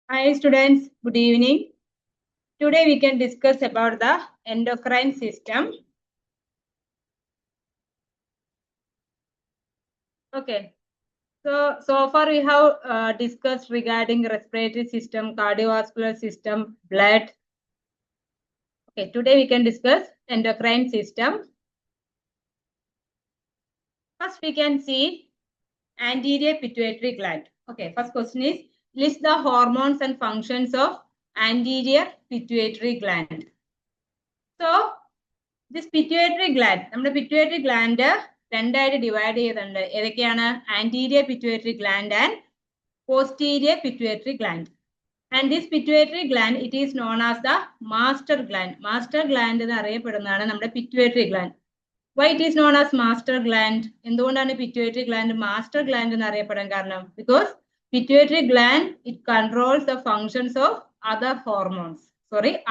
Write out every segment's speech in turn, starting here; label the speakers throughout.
Speaker 1: Hi students, good evening. Today we can discuss about the endocrine system. Okay, so far we have discussed regarding respiratory system, cardiovascular system, blood. Okay, today we can discuss endocrine system. First we can see anterior pituitary gland. Okay, first question is list the hormones and functions of anterior pituitary gland. So this pituitary gland, നമ്മുടെ pituitary gland രണ്ടായിട്ട് divide ചെയ്തിട്ടുണ്ട്. ഏതൊക്കെയാണ്? Anterior pituitary gland and posterior pituitary gland. And this pituitary gland it is known as the master gland. Master gland എന്ന് അറിയപ്പെടുന്നതാണ് നമ്മുടെ pituitary gland. Why it is known as master gland? എന്തുകൊണ്ടാണ് pituitary gland master gland എന്ന് അറിയപ്പെടാൻ കാരണം? Because pituitary gland it controls the functions of other hormones,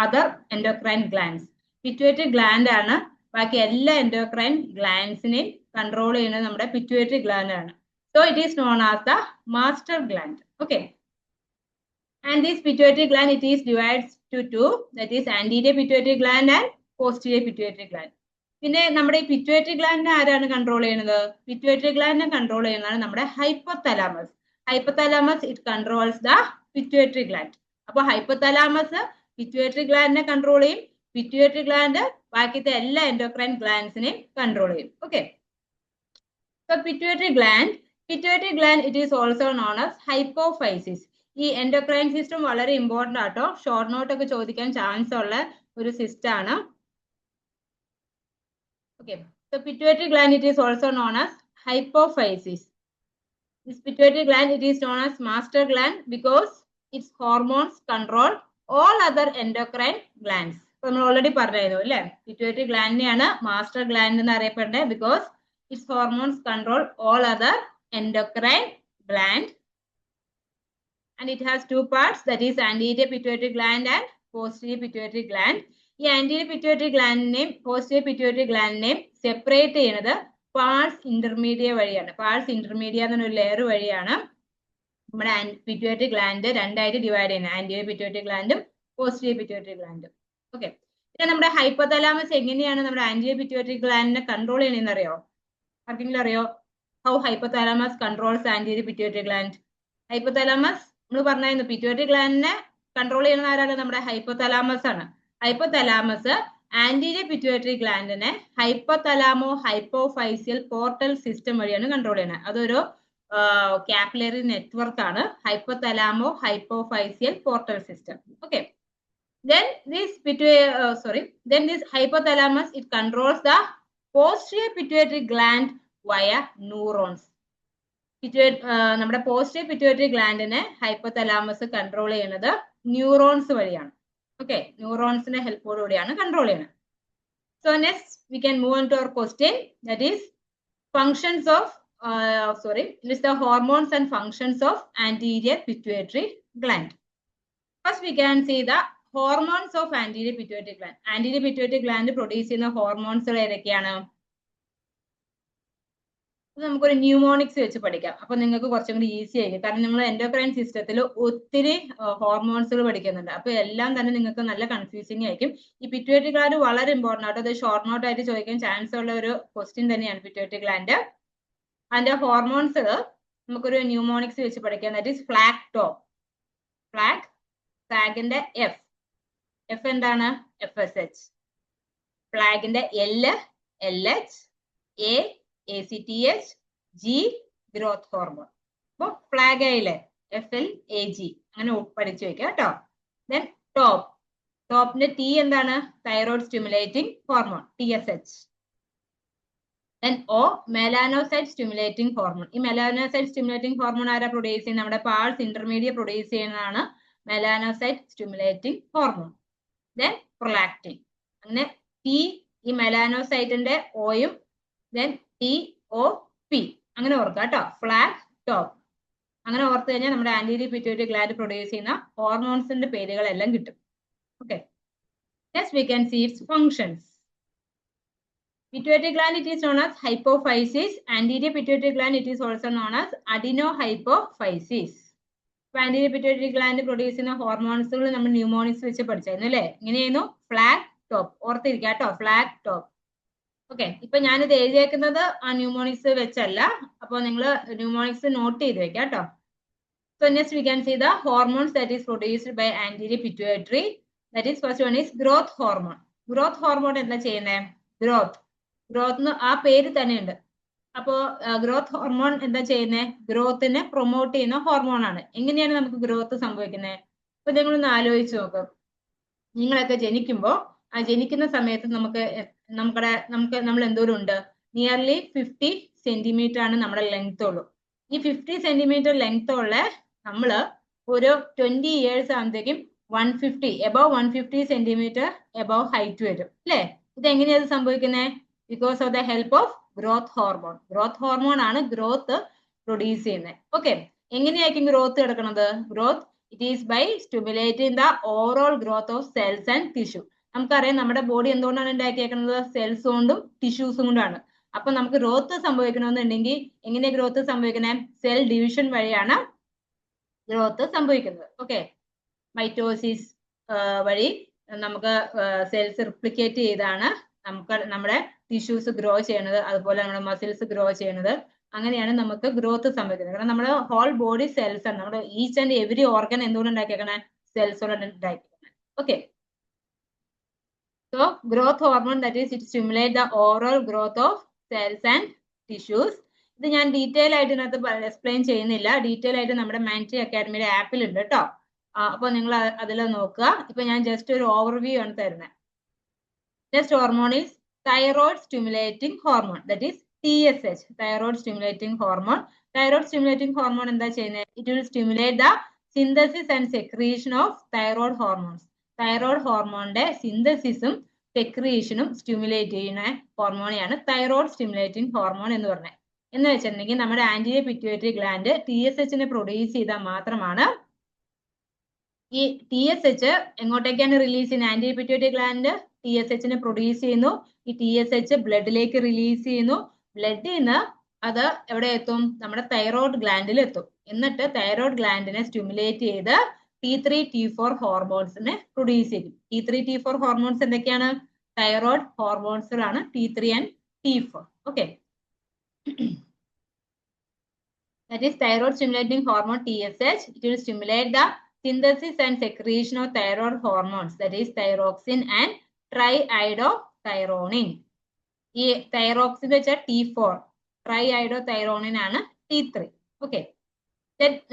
Speaker 1: other endocrine glands. Pituitary gland ആണ് ബാക്കി എല്ലാ endocrine ഗ്ലാൻഡ്സിനെയും control ചെയ്യുന്നത് നമ്മുടെ പിറ്റ്യൂട്ടറി ഗ്ലാൻഡ് ആണ്. So it is known as the master gland. Okay, and this pituitary gland it is divides to two, that is anterior pituitary gland and posterior pituitary gland. പിന്നെ നമ്മുടെ ഈ pituitary ഗ്ലാൻഡിനെ ആരാണ് control ചെയ്യുന്നത്? Pituitary ഗ്ലാൻഡിനെ control ചെയ്യുന്നതാണ് നമ്മുടെ hypothalamus. Hypothalamus it controls the pituitary gland. അപ്പൊ hypothalamus pituitary ഗ്ലാൻഡിനെ control ചെയ്യും, pituitary gland ബാക്കിത്തെ എല്ലാ എൻഡോക്രൈൻ ഗ്ലാൻഡ്സിനെയും കൺട്രോൾ ചെയ്യും. Okay, so pituitary gland it is also known as hypophysis. ഈ എൻഡോക്രൈൻ സിസ്റ്റം വളരെ ഇമ്പോർട്ടന്റ് ആട്ടോ, ഷോർട്ട് നോട്ട് ഒക്കെ ചോദിക്കാൻ ചാൻസ് ഉള്ള ഒരു സിസ്റ്റം ആണ്. Okay, so pituitary gland it is also known as hypophysis. This pituitary gland it is known as master gland because its hormones control all other endocrine glands. So we already പറഞ്ഞിരുന്നു അല്ലേ, pituitary gland നെയാണ് master gland എന്ന് അറിയപ്പെടുന്നത് because its hormones control all other endocrine gland, and it has two parts, that is anterior pituitary gland and posterior pituitary gland. ഈ anterior pituitary ഗ്ലാൻഡിനെയും posterior pituitary ഗ്ലാൻഡിനെയും separate ചെയ്യുന്നത് pars ഇന്റർമീഡിയ വഴിയാണ്. പാൾസ് ഇന്റർമീഡിയ എന്നൊരു layer വഴിയാണ് നമ്മുടെ പിറ്റ്യൂട്ടറി ഗ്ലാൻഡ് രണ്ടായിട്ട് divide ചെയ്യുന്നത്, ആന്റീരിയർ പിറ്റ്യൂട്ടറി ഗ്ലാൻഡും പോസ്റ്റീരിയർ പിറ്റ്യൂട്ടറി ഗ്ലാൻഡും. ഓക്കെ, പിന്നെ നമ്മുടെ ഹൈപ്പോതലാമസ് എങ്ങനെയാണ് നമ്മുടെ ആന്റീരിയർ പിറ്റ്യൂട്ടറി ഗ്ലാൻഡിനെ കൺട്രോൾ ചെയ്യണമെന്ന് അറിയോ? ആർക്കെങ്കിലും അറിയോ? How hypothalamus controls anterior pituitary gland? Hypothalamus നമ്മൾ പറഞ്ഞായിരുന്നു പിറ്റ്യൂട്ടറി ഗ്ലാൻഡിനെ കൺട്രോൾ ചെയ്യുന്ന ആരാണ്? നമ്മുടെ ഹൈപ്പോതലാമസ് ആണ്. ഹൈപ്പോതലാമസ് ആന്റീരിയർ പിറ്റ്യൂട്ടറി ഗ്ലാൻഡിനെ ഹൈപ്പോതലാമോ ഹൈപ്പോഫൈസിയൽ പോർട്ടൽ സിസ്റ്റം വഴിയാണ് കൺട്രോൾ ചെയ്യുന്നത്. അതൊരു കാപ്പിലറി നെറ്റ്വർക്ക് ആണ്, hypothalamo hypophyseal portal system. Okay, then this hypothalamus it controls the posterior pituitary gland via neurons. നമ്മുടെ പോസ്റ്റീരിയർ പിറ്റ്യൂട്ടറി ഗ്ലാൻഡിനെ ഹൈപ്പോതലാമസ് കൺട്രോൾ ചെയ്യുന്നത് neurons വഴിയാണ്. Okay, ന്യൂറോൺസിന്റെ ഹെൽപ്പോടുകൂടിയാണ് കൺട്രോൾ ചെയ്യുന്നത്. So next we can move on to our question, that is functions of list the hormones and functions of anterior pituitary gland. First we can see the hormones of anterior pituitary gland. Anterior pituitary gland produce ചെയ്യുന്ന hormones ഏതൊക്കെയാണ്? നമുക്കൊരു mnemonics വെച്ച് പഠിക്കാം, അപ്പൊ നിങ്ങൾക്ക് കുറച്ചും കൂടി easy ആയിരിക്കും. കാരണം നിങ്ങൾ എൻഡോക്രൈൻ സിസ്റ്റത്തിൽ ഒത്തിരി ഹോർമോൺസുകൾ പഠിക്കുന്നുണ്ട്, അപ്പൊ എല്ലാം തന്നെ നിങ്ങൾക്ക് നല്ല കൺഫ്യൂസിങ് ആയിരിക്കും. ഈ പിറ്റ്യൂട്ടറി ഗ്ലാൻഡ് വളരെ ഇമ്പോർട്ടന്റ് ആയിട്ട്, അത് ഷോർട്ട് നോട്ട് ആയിട്ട് ചോദിക്കാൻ ചാൻസ് ഉള്ള ഒരു ക്വസ്റ്റ്യൻ തന്നെയാണ് പിറ്റ്യൂട്ടറി ഗ്ലാൻഡ്. അതിന്റെ ഹോർമോൺസ് നമുക്കൊരു ന്യൂമോണിക്സ് വെച്ച് പഠിക്കാം, ദാറ്റ് ഈസ് ഫ്ലാഗ് ടോപ്പ്. ഫ്ലാഗിന്റെ എഫ് എന്താണ്? FSH. ഫ്ലാഗിന്റെ LH, ACTH, G growth hormone. അപ്പൊ ഫ്ലാഗ് ആയില്ലേ, FLAG അങ്ങനെ പഠിച്ചു വെക്കുക കേട്ടോ. ദെൻ ടോപ്പിന്റെ T എന്താണ്? Thyroid stimulating hormone, TSH. Then O melanocyte stimulating hormone. ഈ മെലാനോസൈറ്റ് സ്റ്റിമുലേറ്റിംഗ് ഹോർമോൺ ആരാ പ്രൊഡ്യൂസ് ചെയ്യുന്നത്? നമ്മുടെ പാൾസ് ഇന്റർമീഡിയറ്റ് പ്രൊഡ്യൂസ് ചെയ്യുന്നതാണ് melanocyte stimulating hormone. Then prolactin. അങ്ങനെ T ഈ മെലാനോസൈറ്റിന്റെ ഓയും ദെൻ TOP അങ്ങനെ ഓർക്കുക കേട്ടോ, ഫ്ലാഗ് ടോപ്പ്. അങ്ങനെ ഓർത്ത് കഴിഞ്ഞാൽ നമ്മുടെ ആന്റീരിയർ പിറ്റ്യൂട്ടറി ഗ്ലാൻഡ് പ്രൊഡ്യൂസ് ചെയ്യുന്ന ഹോർമോൺസിന്റെ പേരുകളെല്ലാം കിട്ടും. Okay, next we can see its functions. Pituitary gland it is known as hypophysis. Anterior pituitary gland it is also known as adenohypophysis. Anterior pituitary gland produce ചെയ്യുന്ന ഹോർമോൺസുകൾ നമ്മൾ mnemonics വെച്ച് പഠിച്ചായിരുന്നു അല്ലേ? ഇങ്ങനെയായിരുന്നു flag top, ഓർത്തിരിക്കുക കേട്ടോ, ഫ്ലാഗ് ടോപ്പ്. ഓക്കെ, ഇപ്പൊ ഞാനിത് എഴുതിയേക്കുന്നത് ആ ന്യൂമോണിക്സ് വെച്ചല്ല, അപ്പോൾ നിങ്ങൾ ന്യൂമോണിക്സ് നോട്ട് ചെയ്ത് വെക്കാം കേട്ടോ. So next we can see the hormones that is produced by anterior pituitary. That is first one is growth hormone. Growth hormone എന്താ ചെയ്യുന്നത്? ഗ്രോത്ത് ആ പേര് തന്നെ ഉണ്ട്. അപ്പോ ഗ്രോത്ത് ഹോർമോൺ എന്താ ചെയ്യുന്നത്? ഗ്രോത്തിനെ പ്രൊമോട്ട് ചെയ്യുന്ന ഹോർമോൺ ആണ്. എങ്ങനെയാണ് നമുക്ക് ഗ്രോത്ത് സംഭവിക്കുന്നത്? അപ്പൊ നിങ്ങളൊന്ന് ആലോചിച്ച് നോക്കും. നിങ്ങളൊക്കെ ജനിക്കുമ്പോൾ ആ ജനിക്കുന്ന സമയത്ത് നമ്മൾ എന്തോരം ഉണ്ട്? നിയർലി 50 സെന്റിമീറ്റർ ആണ് നമ്മുടെ ലെങ്ത് ഉള്ളൂ. ഈ 50 സെന്റിമീറ്റർ ലെങ്ത് ഉള്ള നമ്മള് ഒരു 20 ഇയേഴ്സ് ആകുമ്പോഴത്തേക്കും 150 എബവ് 150 സെന്റിമീറ്റർ എബവ് ഹൈറ്റ് വരും അല്ലേ? ഇത് എങ്ങനെയാണ് സംഭവിക്കുന്നത്? Because of the help of growth hormone. Growth hormone ആണ് ഗ്രോത്ത് പ്രൊഡ്യൂസ് ചെയ്യുന്നത്. ഓക്കെ, എങ്ങനെയായിരിക്കും ഗ്രോത്ത് കിടക്കുന്നത്? Growth it is by stimulating the overall growth of cells and tissue. നമുക്കറിയാം നമ്മുടെ ബോഡി എന്തുകൊണ്ടാണ് ഉണ്ടാക്കിയേക്കുന്നത്? സെൽസ് കൊണ്ടും ടിഷ്യൂസും കൊണ്ടാണ്. അപ്പൊ നമുക്ക് ഗ്രോത്ത് സംഭവിക്കണമെന്നുണ്ടെങ്കിൽ എങ്ങനെയാ ഗ്രോത്ത് സംഭവിക്കുന്നത്? സെൽ ഡിവിഷൻ വഴിയാണ് ഗ്രോത്ത് സംഭവിക്കുന്നത്. ഓക്കെ, മൈറ്റോസിസ് വഴി നമുക്ക് സെൽസ് റിപ്ലിക്കേറ്റ് ചെയ്താണ് നമുക്ക് നമ്മുടെ ടിഷ്യൂസ് ഗ്രോ ചെയ്യണത്, അതുപോലെ നമ്മുടെ മസിൽസ് ഗ്രോ ചെയ്യണത്. അങ്ങനെയാണ് നമുക്ക് ഗ്രോത്ത് സംഭവിക്കുന്നത്. കാരണം നമ്മുടെ ഹോൾ ബോഡി സെൽസ് ആണ്. നമ്മുടെ ഈച്ച് ആൻഡ് എവറി ഓർഗൻ എന്തുകൊണ്ട് ഉണ്ടാക്കിയേക്കണേ? സെൽസ് കൊണ്ട് ഉണ്ടാക്കിയേക്കണേ. Okay, so growth hormone that is it stimulate the overall growth of cells and tissues. ഇത് ഞാൻ ഡീറ്റെയിൽ ആയിട്ട് ഇതിനകത്ത് എക്സ്പ്ലെയിൻ ചെയ്യുന്നില്ല. ഡീറ്റെയിൽ ആയിട്ട് നമ്മുടെ മാൻട്രി അക്കാഡമിയുടെ ആപ്പിൽ ഉണ്ട് കേട്ടോ. അപ്പൊ നിങ്ങൾ അതിൽ നോക്കുക. ഇപ്പൊ ഞാൻ ജസ്റ്റ് ഒരു ഓവർവ്യൂ ആണ് തരുന്നത്. Next hormone is thyroid stimulating hormone, that is TSH, thyroid stimulating hormone. Thyroid stimulating hormone എന്താ ചെയ്യുന്നത്? It will stimulate the synthesis and secretion of thyroid hormones. Thyroid ഹോർമോണിന്റെ സിന്തസിസും സെക്രീഷനും സ്റ്റിമുലേറ്റ് ചെയ്യുന്ന ഹോർമോണെയാണ് തൈറോയ്ഡ് സ്റ്റിമുലേറ്റിംഗ് ഹോർമോൺ എന്ന് പറഞ്ഞത്. എന്ന് വെച്ചിട്ടുണ്ടെങ്കിൽ നമ്മുടെ anterior pituitary gland TSH produce ചെയ്താൽ മാത്രമാണ് ഈ TSH എങ്ങോട്ടേക്കാണ് റിലീസ് ചെയ്യുന്നത്? Anterior pituitary gland TSH produce ചെയ്യുന്നു. ഈ TSH ബ്ലഡിലേക്ക് റിലീസ് ചെയ്യുന്നു. ബ്ലഡിൽ നിന്ന് അത് എവിടെ എത്തും? നമ്മുടെ തൈറോയ്ഡ് ഗ്ലാൻഡിൽ എത്തും. എന്നിട്ട് തൈറോയ്ഡ് ഗ്ലാൻഡിനെ സ്റ്റിമുലേറ്റ് ചെയ്ത് T3, T4 ഹോർമോൺസിനെ പ്രൊഡ്യൂസ് ചെയ്യും. T3, T4 ഹോർമോൺസ് എന്തൊക്കെയാണ്? തൈറോയ്ഡ് ഹോർമോൺസുകളാണ് T3 and T4. Okay, that is thyroid stimulating hormone TSH. It will stimulate the synthesis and secretion of thyroid hormones, that is thyroxine and triiodothyronine. ഈ thyroxine വെച്ചാൽ T4, ട്രൈഐഡോതൈറോണിൻ ആണ് T3. Okay,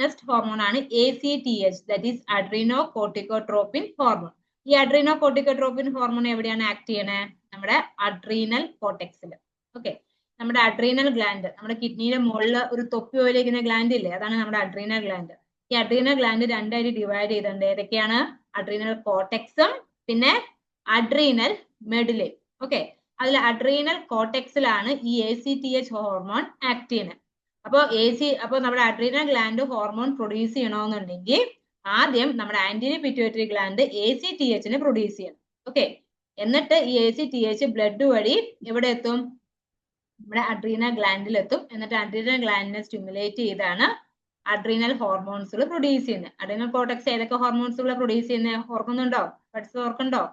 Speaker 1: next hormone ആണ് ACTH, that is adrenocorticotropic hormone. ഈ adrenocorticotropic hormone എവിടെയാണ് act ചെയ്യണേ? നമ്മുടെ adrenal കോർട്ടെക്സിൽ. Okay, നമ്മുടെ adrenal gland, നമ്മുടെ കിഡ്നിയുടെ മുകളിൽ ഒരു തൊപ്പി പോലെ ഇരിക്കുന്ന ഗ്ലാൻഡ് ഇല്ലേ? അതാണ് നമ്മുടെ അഡ്രീനൽ ഗ്ലാൻഡ്. ഈ അഡ്രീനൽ ഗ്ലാൻഡ് രണ്ടായിട്ട് ഡിവൈഡ് ചെയ്തിട്ടുണ്ട്. ഏതൊക്കെയാണ്? അഡ്രീനൽ കോർട്ടെക്സും പിന്നെ അഡ്രീനൽ മെഡുലയും. ഓക്കെ, അതിൽ അഡ്രീനൽ കോർട്ടെക്സിലാണ് ഈ ACTH ഹോർമോൺ ആക്ട് ചെയ്യുന്നത്. അപ്പോൾ നമ്മുടെ അഡ്രീനൽ ഗ്ലാൻഡ് ഹോർമോൺ പ്രൊഡ്യൂസ് ചെയ്യണമെന്നുണ്ടെങ്കിൽ ആദ്യം നമ്മുടെ anterior pituitary gland ACTH produce ചെയ്യണം. ഓക്കെ, എന്നിട്ട് ഈ ACTH ബ്ലഡ് വഴി എവിടെ എത്തും? നമ്മുടെ അഡ്രീനൽ ഗ്ലാൻഡിൽ എത്തും. എന്നിട്ട് അഡ്രീനൽ ഗ്ലാൻഡിനെ സ്റ്റിമുലേറ്റ് ചെയ്താണ് അഡ്രീനൽ ഹോർമോൺസുകൾ പ്രൊഡ്യൂസ് ചെയ്യുന്നത്. അഡ്രീനൽ കോർട്ടെക്സ് ഏതൊക്കെ ഹോർമോൺസുകൾ പ്രൊഡ്യൂസ് ചെയ്യുന്നത് ഓർക്കുന്നുണ്ടോ? പഠിച്ചത് ഓർക്കണ്ടോ?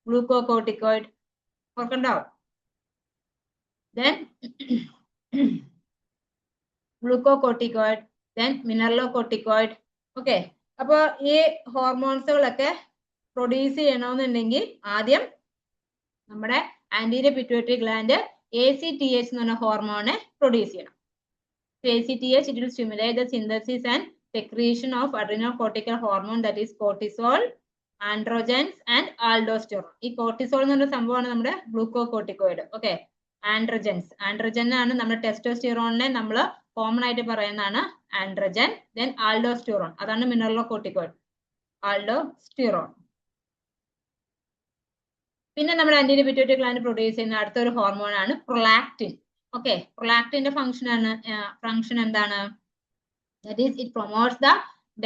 Speaker 1: ഗ്ലൂക്കോകോർട്ടിക്കോയിഡ് ഓർക്കണ്ടോ? Then glucocorticoid, then mineralocorticoid. Okay, അപ്പൊ ഈ ഹോർമോൺസുകളൊക്കെ പ്രൊഡ്യൂസ് ചെയ്യണമെന്നുണ്ടെങ്കിൽ ആദ്യം നമ്മുടെ ആന്റീരിയർ പിറ്റ്യൂട്ടറി ഗ്ലാൻഡ് ACTH എന്ന് പറഞ്ഞ ഹോർമോണെ പ്രൊഡ്യൂസ് ചെയ്യണം. ACTH it will stimulate the synthesis and secretion of adrenocortical hormone, that is cortisol, androgens and aldosterone. ഈ cortisol എന്ന് പറഞ്ഞ സംഭവമാണ് നമ്മുടെ ഗ്ലൂക്കോകോർട്ടിക്കോയിഡ്. ഓക്കെ, ആൻഡ്രോജൻ ആണ് നമ്മുടെ ടെസ്റ്റോസ്റ്റിറോണിനെ നമ്മൾ കോമൺ ആയിട്ട് പറയുന്നതാണ് ആൻഡ്രോജൻ. ദെൻ ആൽഡോസ്റ്റിറോൺ, അതാണ് മിനറലോകോർട്ടിക്കോയിഡ്, ആൽഡോസ്റ്റിറോൺ. പിന്നെ നമ്മുടെ ആന്റീരിയർ പിറ്റ്യൂട്ടറി ഗ്ലാൻഡ് പ്രൊഡ്യൂസ് ചെയ്യുന്ന അടുത്തൊരു ഹോർമോൺ ആണ് പ്രൊലാക്റ്റിൻ. ഓക്കെ, പ്രൊലാക്റ്റിന്റെ ഫംഗ്ഷൻ എന്താണ്? That is it promotes the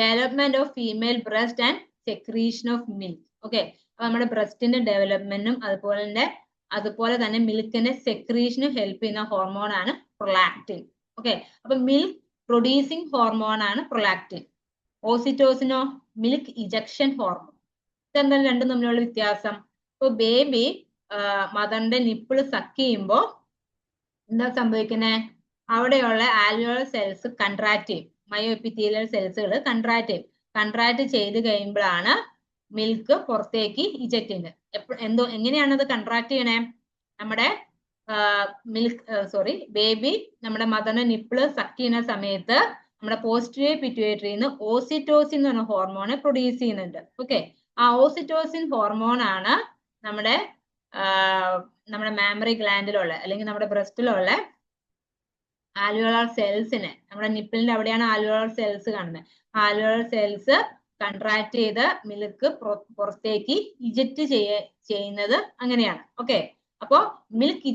Speaker 1: development of female breast and secretion of milk. Okay, അപ്പൊ നമ്മുടെ ബ്രസ്റ്റിന്റെ ഡെവലപ്മെന്റും അതുപോലെ തന്നെ മിൽക്കിന്റെ സെക്രീഷനും ഹെൽപ്പ് ചെയ്യുന്ന ഹോർമോൺ ആണ് പ്രൊലാക്റ്റിൻ. ഓക്കെ, അപ്പൊ മിൽക്ക് പ്രൊഡ്യൂസിങ് ഹോർമോൺ ആണ് പ്രൊലാക്റ്റിൻ. ഓസിറ്റോസിനോ മിൽക്ക് ഇജക്ഷൻ ഹോർമോൺ. ഇതെന്താണ് രണ്ടും തമ്മിലുള്ള വ്യത്യാസം? ഇപ്പൊ ബേബി മദറിന്റെ നിപ്പിള് സക്ക് ചെയ്യുമ്പോ എന്താ സംഭവിക്കുന്നത്? അവിടെയുള്ള ആൽവിയോളർ സെൽസ് കൺട്രാക്ട് ചെയ്യും, മയോഎപ്പിത്തീലിയൽ സെൽസുകൾ കൺട്രാക്ട് ചെയ്യും. കൺട്രാക്ട് ചെയ്ത് കഴിയുമ്പോഴാണ് മിൽക്ക് പുറത്തേക്ക് ഇജക്ട് ചെയ്യുന്നത്. എങ്ങനെയാണ് അത് കൺട്രാക്ട് ചെയ്യണേ? നമ്മുടെ ബേബി നമ്മുടെ മദറിന്റെ നിപ്പിള് സക്ക് ചെയ്യുന്ന സമയത്ത് നമ്മുടെ പോസ്റ്റീരിയർ പിറ്റ്യൂട്ടറിന്ന് ഓസിറ്റോസിൻ എന്ന് പറഞ്ഞ ഹോർമോണെ പ്രൊഡ്യൂസ് ചെയ്യുന്നുണ്ട്. ഓക്കെ, ആ ഓസിറ്റോസിൻ ഹോർമോൺ ആണ് നമ്മുടെ മാമറി ഗ്ലാൻഡിലുള്ള അല്ലെങ്കിൽ നമ്മുടെ ബ്രസ്റ്റിലുള്ള ആൽവിയോളർ സെൽസിനെ, നമ്മുടെ നിപ്പിളിന്റെ അവിടെയാണ് ആൽവിയോളർ സെൽസ് കാണുന്നത്, ആൽവിയോളർ സെൽസ് കൺട്രാക്ട് ചെയ്ത് മിൽക്ക് പുറത്തേക്ക് ഇജക്ട് ചെയ്യുന്നത് അങ്ങനെയാണ്. ഓക്കെ, അപ്പോ മിൽക്ക്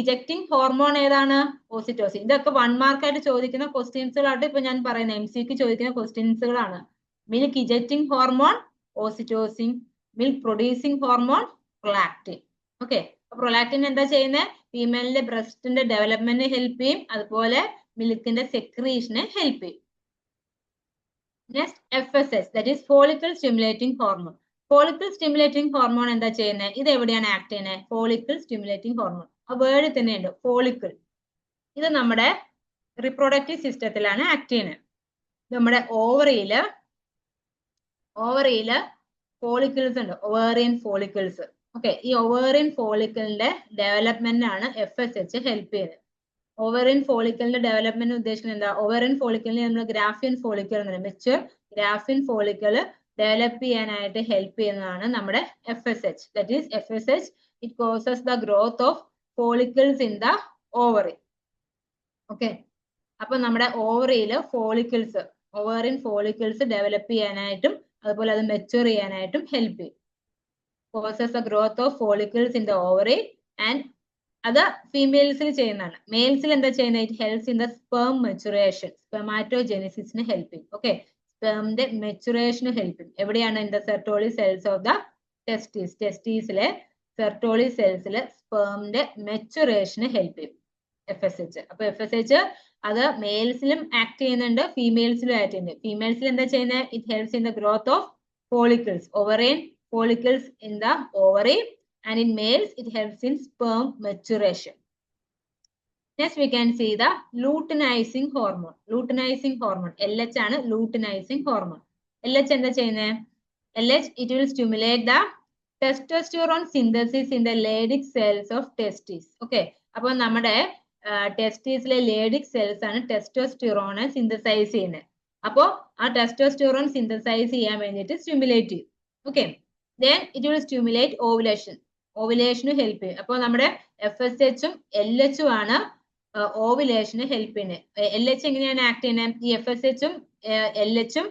Speaker 1: ഇജക്റ്റിംഗ് ഹോർമോൺ ഏതാണ്? ഓസിറ്റോസിൻ. ഇതൊക്കെ 1 മാർക്കായിട്ട് ചോദിക്കുന്ന ക്വസ്റ്റ്യൻസുകളായിട്ട് ഇപ്പൊ ഞാൻ പറയുന്ന MCQ ചോദിക്കുന്ന ക്വസ്റ്റ്യൻസുകളാണ്. Milk ejecting hormone oxytocin, milk producing hormone prolactin. Okay, prolactin എന്താ ചെയ്യുന്നത്? ഫീമെയിലിന്റെ ബ്രസ്റ്റിന്റെ ഡെവലപ്മെന്റിനെ ഹെൽപ്പ് ചെയ്യും, അതുപോലെ മിൽക്കിന്റെ സെക്രീഷനെ ഹെൽപ്പ് ചെയ്യും. Next FSH, that is follicle stimulating hormone. Follicle stimulating hormone എന്താ ചെയ്യുന്നത്? ഇത് എവിടെയാണ് ആക്ട് ചെയ്യുന്നത്? Follicle stimulating hormone. ആ വേർഡ് തന്നെയുണ്ട്, ഫോളിക്കിൾ. ഇത് നമ്മുടെ റിപ്രൊഡക്റ്റീവ് സിസ്റ്റത്തിലാണ് ആക്ട് ചെയ്യുന്നത്. നമ്മുടെ ഓവറിയില് ഫോളിക്കിൾസ് ഉണ്ട്, ഒവേറിയൻ ഫോളിക്കിൾസ്. ഓക്കെ, ഈ ഒവേറിയൻ ഫോളിക്കിളിന്റെ ഡെവലപ്മെന്റിനാണ് FSH ഹെൽപ്പ് ചെയ്യുന്നത്. ഓവറിയൻ ഫോളിക്കിളിന്റെ ഡെവലപ്മെന്റ് ഉദ്ദേശിക്കുന്നത് എന്താ? ഓവറിയൻ ഫോളിക്കിളിനെ നമ്മൾ ഗ്രാഫിയൻ ഫോളിക്കിൾ എന്ന് പറയും. മെച്യൂർ ഗ്രാഫിയൻ ഫോളിക്കിൾ ഡെവലപ്പ് ചെയ്യാനായിട്ട് ഹെൽപ്പ് ചെയ്യുന്നതാണ് നമ്മുടെ FSH. That is FSH, it causes the growth of follicles in the ovary. Okay, അപ്പൊ നമ്മുടെ ഓവറിയില് ഓവറിയൻ ഫോളിക്കിൾസ് ഡെവലപ്പ് ചെയ്യാനായിട്ടും അതുപോലെ അത് മെച്യൂർ ചെയ്യാനായിട്ടും ഹെൽപ്പ് ചെയ്യും. causes the growth of follicles in the ovary, and അത് ഫീമെയിൽസിൽ ചെയ്യുന്നതാണ്. മെയിൽസിൽ എന്താ ചെയ്യുന്നത്? It helps in the sperm maturation, സ്പെർമാറ്റോജെനിസിസിന് ഹെൽപ്പ് ചെയ്യും. ഓക്കെ, സ്പെർമിന്റെ മെച്ചുറേഷന് ഹെൽപ്പ് ചെയ്യും. എവിടെയാണ്? In the Sertoli cells of the testes. ടെസ്റ്റീസിലെ സെർട്ടോളി സെൽസിലെ സ്പെർമിന്റെ മെച്ചുറേഷന് ഹെൽപ്പ് ചെയ്യും FSH. അപ്പൊ FSH അത് മെയിൽസിലും ആക്ട് ചെയ്യുന്നുണ്ട്, ഫീമെയിൽസിലും ആക്ട് ചെയ്യുന്നുണ്ട്. ഫീമെയിൽസിൽ എന്താ ചെയ്യുന്നത്? It helps in the growth of follicles, ovarian follicles in the ovary, and in males it helps in sperm maturation. Next we can see the luteinizing hormone. Luteinizing hormone, LH ആണ് luteinizing hormone. LH എന്താ ചെയ്യുന്നത്? LH, it will stimulate the testosterone synthesis in the Leydig cells of testes. Okay, അപ്പോൾ നമ്മുടെ ടെസ്റ്റീസിലെ Leydig cells ആണ് ടെസ്റ്റോസ്റ്റിറോണെ synthesise ചെയ്യുന്നത്. അപ്പോൾ ആ testosterone synthesise ചെയ്യാൻ വേണ്ടിയിട്ട് സ്റ്റിമുലേറ്റ് ചെയ്യും. Okay, then it will stimulate ovulation. ഓവുലേഷന് ഹെൽപ്പ് ചെയ്യും. അപ്പോൾ നമ്മുടെ FSH ഉം LH ഉം ആണ് ഓവുലേഷന് ഹെൽപ്പ് ചെയ്യുന്നത്. LH എങ്ങനെയാണ് ആക്ട് ചെയ്യുന്നത്? ഈ FSH ഉം LH ഉം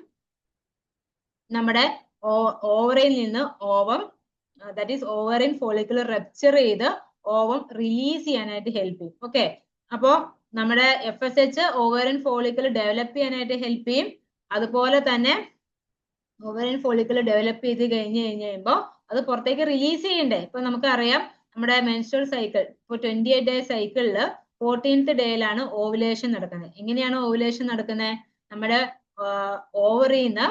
Speaker 1: നമ്മുടെ ഓവറിയിൽ നിന്ന് ovum, that is ovarian follicle rupture ചെയ്ത് ഓവം റിലീസ് ചെയ്യാനായിട്ട് ഹെൽപ്പ് ചെയ്യും. ഓക്കെ, അപ്പോ നമ്മുടെ FSH ഓവറിൻ ഫോളിക്കിൾ ഡെവലപ്പ് ചെയ്യാനായിട്ട് ഹെൽപ്പ് ചെയ്യും. അതുപോലെ തന്നെ ഓവറിൻ ഫോളിക്കിൾ ഡെവലപ്പ് ചെയ്ത് കഴിയുമ്പോൾ അത് പുറത്തേക്ക് റിലീസ് ചെയ്യണ്ടേ? ഇപ്പൊ നമുക്കറിയാം നമ്മുടെ മെൻസ്ട്രൽ സൈക്കിൾ, ഇപ്പൊ 28 ഡേ സൈക്കിളില് 14th ഡേയിലാണ് ഓവുലേഷൻ നടക്കുന്നത്. എങ്ങനെയാണ് ഓവുലേഷൻ നടക്കുന്നത്? നമ്മുടെ ഓവറിന്ന്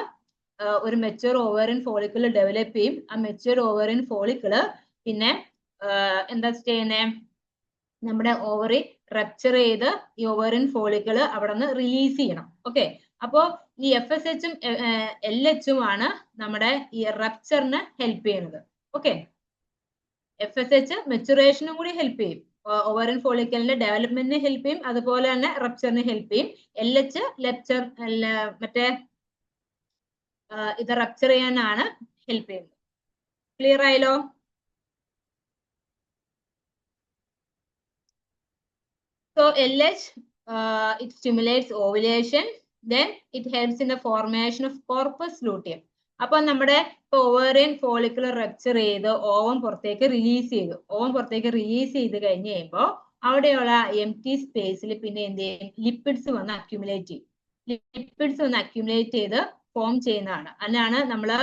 Speaker 1: ഒരു മെച്യൂർ ഓവറിൻ ഫോളിക്കിൾ ഡെവലപ്പ് ചെയ്യും. ആ മെച്യൂർ ഓവറിൻ ഫോളിക്കിള് പിന്നെ എന്താ ചെയ്യുന്നത്? നമ്മുടെ ഓവറി റപ്ചർ ചെയ്ത് ഈ ഓവറിൻ ഫോളിക്കിള് അവിടെ നിന്ന് റിലീസ് ചെയ്യണം. ഓക്കെ, അപ്പോ ഈ FSH ഉം LH ഉം ആണ് നമ്മുടെ ഈ റപ്ചറിന് ഹെൽപ്പ് ചെയ്യുന്നത്. ഓക്കെ, FSH മെച്ചുറേഷനും കൂടി ഹെൽപ്പ് ചെയ്യും, ഓവറിൻ ഫോളിക്കലിന്റെ ഡെവലപ്മെന്റിന് ഹെൽപ്പ് ചെയ്യും, അതുപോലെ തന്നെ റപ്ചറിന് ഹെൽപ്പ് ചെയ്യും. LH മറ്റേ ഇത് റപ്ചർ ചെയ്യാനാണ് ഹെൽപ്പ് ചെയ്യുന്നത്. ക്ലിയർ ആയല്ലോ? So LH, it stimulates ovulation, then it helps in the formation of corpus luteum. അപ്പൊ നമ്മുടെ ഓവറിയൻ ഫോളിക്കുലർ റപ്ചർ ചെയ്ത് ഓവം പുറത്തേക്ക് റിലീസ് ചെയ്ത് കഴിഞ്ഞ് കഴിയുമ്പോൾ അവിടെയുള്ള എംപ്റ്റി സ്പേസിൽ പിന്നെ എന്ത് ചെയ്യും? ലിപ്പിഡ്സ് വന്ന് അക്യുമുലേറ്റ് ചെയ്ത് ഫോം ചെയ്യുന്നതാണ്. അതിനാണ് നമ്മള്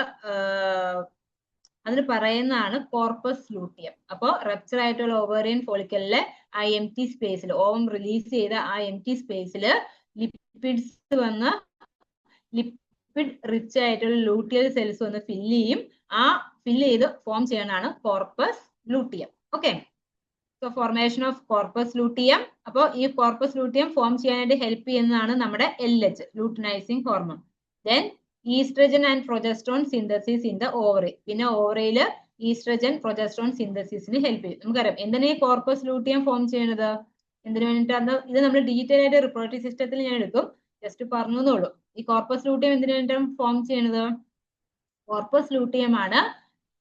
Speaker 1: അതിന് പറയുന്നതാണ് കോർപ്പസ് ലൂട്ടിയം. അപ്പോൾ റപ്ചർ ആയിട്ടുള്ള ഓവറിയൻ ഫോളിക്കലിലെ ആ എംപ്റ്റി സ്പേസിൽ, ഓവം റിലീസ് ചെയ്ത ആ എംപ്റ്റി സ്പേസിൽ ലിപ്പിഡ്സ് വന്ന് ലിപ്പിഡ് റിച്ച് ആയിട്ടുള്ള ലൂട്ടിയൽ സെൽസ് ഒന്ന് ഫില്ല് ചെയ്യും. ആ ഫില്ല് ചെയ്ത് ഫോം ചെയ്യണതാണ് corpus luteum. Okay, so formation of corpus luteum. അപ്പോൾ ഈ കോർപ്പസ് ലൂട്ടിയം ഫോം ചെയ്യാനായിട്ട് ഹെൽപ്പ് ചെയ്യുന്നതാണ് നമ്മുടെ LH, luteinizing hormone. Then oestrogen and progesterone synthesis in the ovary. പിന്നെ ഓവറിയിൽ ഈസ്ട്രജൻ പ്രൊജസ്ട്രോൺ സിന്തസിസിന് ഹെൽപ്പ് ചെയ്യും. നമുക്കറിയാം എന്തിനാ ഈ കോർപ്പസ് ലൂട്ടിയം ഫോം ചെയ്യുന്നത്, എന്തിനു വേണ്ടിയിട്ടാണ്? ഇത് നമ്മൾ ഡീറ്റെയിൽ ആയിട്ട് റിപ്രൊഡക്റ്റീവ് സിസ്റ്റത്തിൽ ഞാൻ എടുക്കും, ജസ്റ്റ് പറഞ്ഞേ ഉള്ളൂ. ഈ കോർപ്പസ് ലൂട്ടിയം എന്തിനു വേണ്ടിയിട്ടാണ് ഫോം ചെയ്യുന്നത്? കോർപ്പസ് ലൂട്ടിയം ആണ്.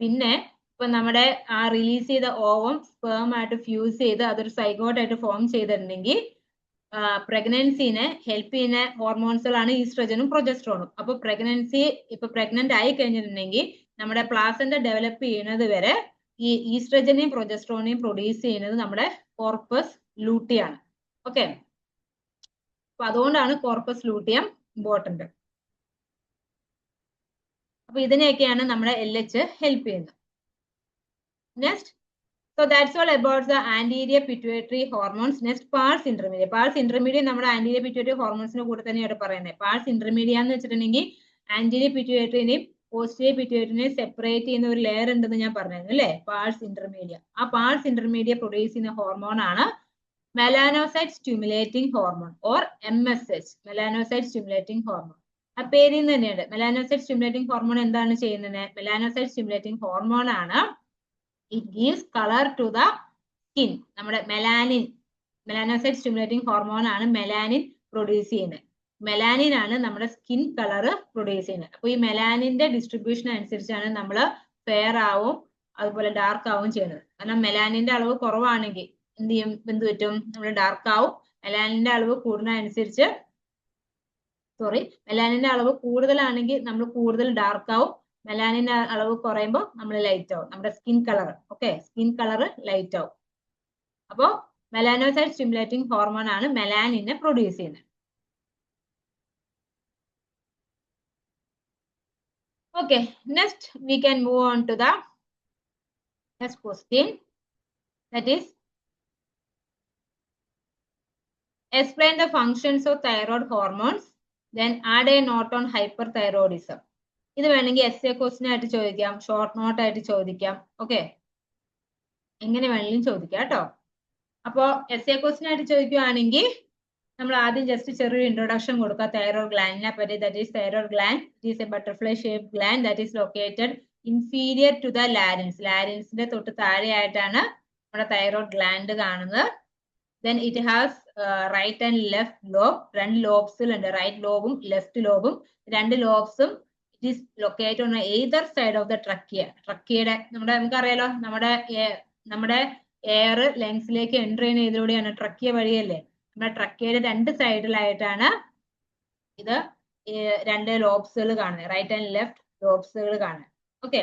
Speaker 1: പിന്നെ ഇപ്പൊ നമ്മുടെ ആ റിലീസ് ചെയ്ത ഓവം സ്പേം ആയിട്ട് ഫ്യൂസ് ചെയ്ത് അതൊരു സൈഗോട്ടായിട്ട് ഫോം ചെയ്തിട്ടുണ്ടെങ്കിൽ പ്രഗ്നൻസിനെ ഹെൽപ്പ് ചെയ്യുന്ന ഹോർമോൺസുകളാണ് ഈസ്ട്രജനും പ്രൊജസ്ട്രോണും. അപ്പൊ പ്രഗ്നൻസി ഇപ്പൊ പ്രഗ്നന്റ് ആയി കഴിഞ്ഞിട്ടുണ്ടെങ്കിൽ നമ്മുടെ പ്ലാസന്റ ഡെവലപ്പ് ചെയ്യുന്നത് വരെ ഈ ഈസ്ട്രജനെയും പ്രൊജസ്ട്രോണിനെയും പ്രൊഡ്യൂസ് ചെയ്യുന്നത് നമ്മുടെ കോർപ്പസ് ലൂട്ടിയാണ്. ഓക്കെ, അപ്പൊ അതുകൊണ്ടാണ് കോർപ്പസ് ലൂട്ടിയം ഇമ്പോർട്ടന്റ്. അപ്പൊ ഇതിനെയൊക്കെയാണ് നമ്മുടെ LH ഹെൽപ്പ് ചെയ്യുന്നത്. Next, so that's all about the anterior pituitary hormones. Next, pars intermedia. Pars intermedia നമ്മുടെ anterior pituitary hormonesനെ കൂടെ തന്നെയാണ് പറയുന്നത്. pars intermedia എന്ന് വെച്ചിട്ടുണ്ടെങ്കിൽ anterior pituitaryനെയും posterior pituitaryനെയും സെപ്പറേറ്റ് ചെയ്യുന്ന ഒരു ലെയർ ഉണ്ടെന്ന് ഞാൻ പറഞ്ഞിരുന്നു അല്ലേ, pars intermedia. ആ pars intermedia പ്രൊഡ്യൂസ് ചെയ്യുന്ന ഹോർമോൺ ആണ് melanocyte stimulating hormone or MSH, melanocyte stimulating hormone. ആ പേരിൽ നിന്ന് തന്നെയുണ്ട്. melanocyte stimulating hormone എന്താണ് ചെയ്യുന്നത്? melanocyte stimulating hormone ആണ്. It gives color to the skin. നമ്മുടെ മെലാനിൻ, മെലാനോസൈറ്റ് സ്റ്റിമുലേറ്റിംഗ് ഹോർമോൺ ആണ് മെലാനിൻ പ്രൊഡ്യൂസ് ചെയ്യുന്നത്. മെലാനിൻ ആണ് നമ്മുടെ സ്കിൻ കളർ പ്രൊഡ്യൂസ് ചെയ്യുന്നത്. അപ്പൊ ഈ മെലാനിന്റെ ഡിസ്ട്രിബ്യൂഷൻ അനുസരിച്ചാണ് നമ്മൾ ഫെയർ ആവും അതുപോലെ ഡാർക്ക് ആവും ചെയ്യുന്നത്. കാരണം മെലാനിന്റെ അളവ് കുറവാണെങ്കിൽ എന്ത് ചെയ്യും, എന്ത് പറ്റും, നമ്മൾ ഡാർക്ക് ആവും. മെലാനിന്റെ അളവ് കൂടുന്നതനുസരിച്ച് മെലാനിന്റെ അളവ് കൂടുതലാണെങ്കിൽ നമ്മൾ കൂടുതൽ ഡാർക്ക് ആവും. മെലാനിന്റെ അളവ് കുറയുമ്പോൾ നമ്മൾ ലൈറ്റ് ആവും, നമ്മുടെ skin colour. Okay, skin colour light ആവും. അപ്പോ മെലാനോസൈറ്റ് സ്റ്റിമുലേറ്റിംഗ് ഹോർമോൺ ആണ് മെലാനിനെ പ്രൊഡ്യൂസ് ചെയ്യുന്നത്. Okay, next we can move on to the next question, that is explain the functions of thyroid hormones, then add a note on hyperthyroidism. ഇത് വേണമെങ്കിൽ essay question ആയിട്ട് ചോദിക്കാം, short note ആയിട്ട് ചോദിക്കാം. Okay, എങ്ങനെ വേണമെങ്കിലും ചോദിക്കാം കേട്ടോ. അപ്പോ essay question ആയിട്ട് ചോദിക്കുകയാണെങ്കിൽ നമ്മൾ ആദ്യം ജസ്റ്റ് ചെറിയൊരു ഇൻട്രൊഡക്ഷൻ കൊടുക്കാം തൈറോയ്ഡ് ഗ്ലാൻഡിനെ പറ്റി. That is thyroid gland, it is a butterfly shape gland that is located inferior to the larynx. ലാരിൻസിന്റെ തൊട്ട് താഴെയായിട്ടാണ് നമ്മുടെ തൈറോയ്ഡ് ഗ്ലാൻഡ് കാണുന്നത്. Then it has right and left lobe. രണ്ട് ലോബ്സിൽ ഉണ്ട്, റൈറ്റ് ലോബും ലെഫ്റ്റ് ലോബും. രണ്ട് ലോബ്സും it is located on either side of the trachea. ട്രക്കിയുടെ നമുക്കറിയാലോ, നമ്മുടെ എയർ ലങ്സിലേക്ക് എൻ്റർ ചെയ്യുന്ന ഇതിലൂടെയാണ്, ട്രക്കിയ വഴിയല്ലേ. നമ്മുടെ ട്രക്കിയയുടെ രണ്ട് സൈഡിലായിട്ടാണ് ഇത് രണ്ട് ലോബ്സുകൾ കാണുന്നത്, റൈറ്റ് ആൻഡ് ലെഫ്റ്റ് ലോബ്സുകൾ കാണുന്നത്. Okay,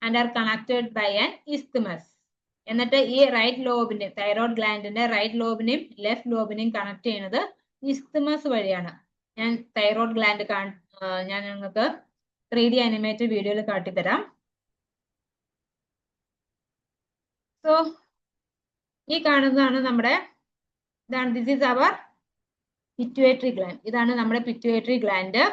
Speaker 1: and are connected by an isthmus. എന്നിട്ട് ഈ റൈറ്റ് ലോബിന്റെ, തൈറോയ്ഡ് ഗ്ലാൻഡിന്റെ റൈറ്റ് ലോബിനെയും ലെഫ്റ്റ് ലോബിനെയും കണക്ട് ചെയ്യുന്നത് ഇസ്തമസ് വഴിയാണ്. ഞാൻ തൈറോയ്ഡ് ഗ്ലാൻഡ് ഞാൻ നിങ്ങൾക്ക് 3D ആനിമേറ്റഡ് വീഡിയോയിൽ കാട്ടിത്തരാം. സോ ഈ കാണുന്നതാണ് നമ്മുടെ, ഇതാണ്, this is our pituitary gland. ഇതാണ് നമ്മുടെ പിറ്റ്യൂട്ടറി ഗ്ലാൻഡ്.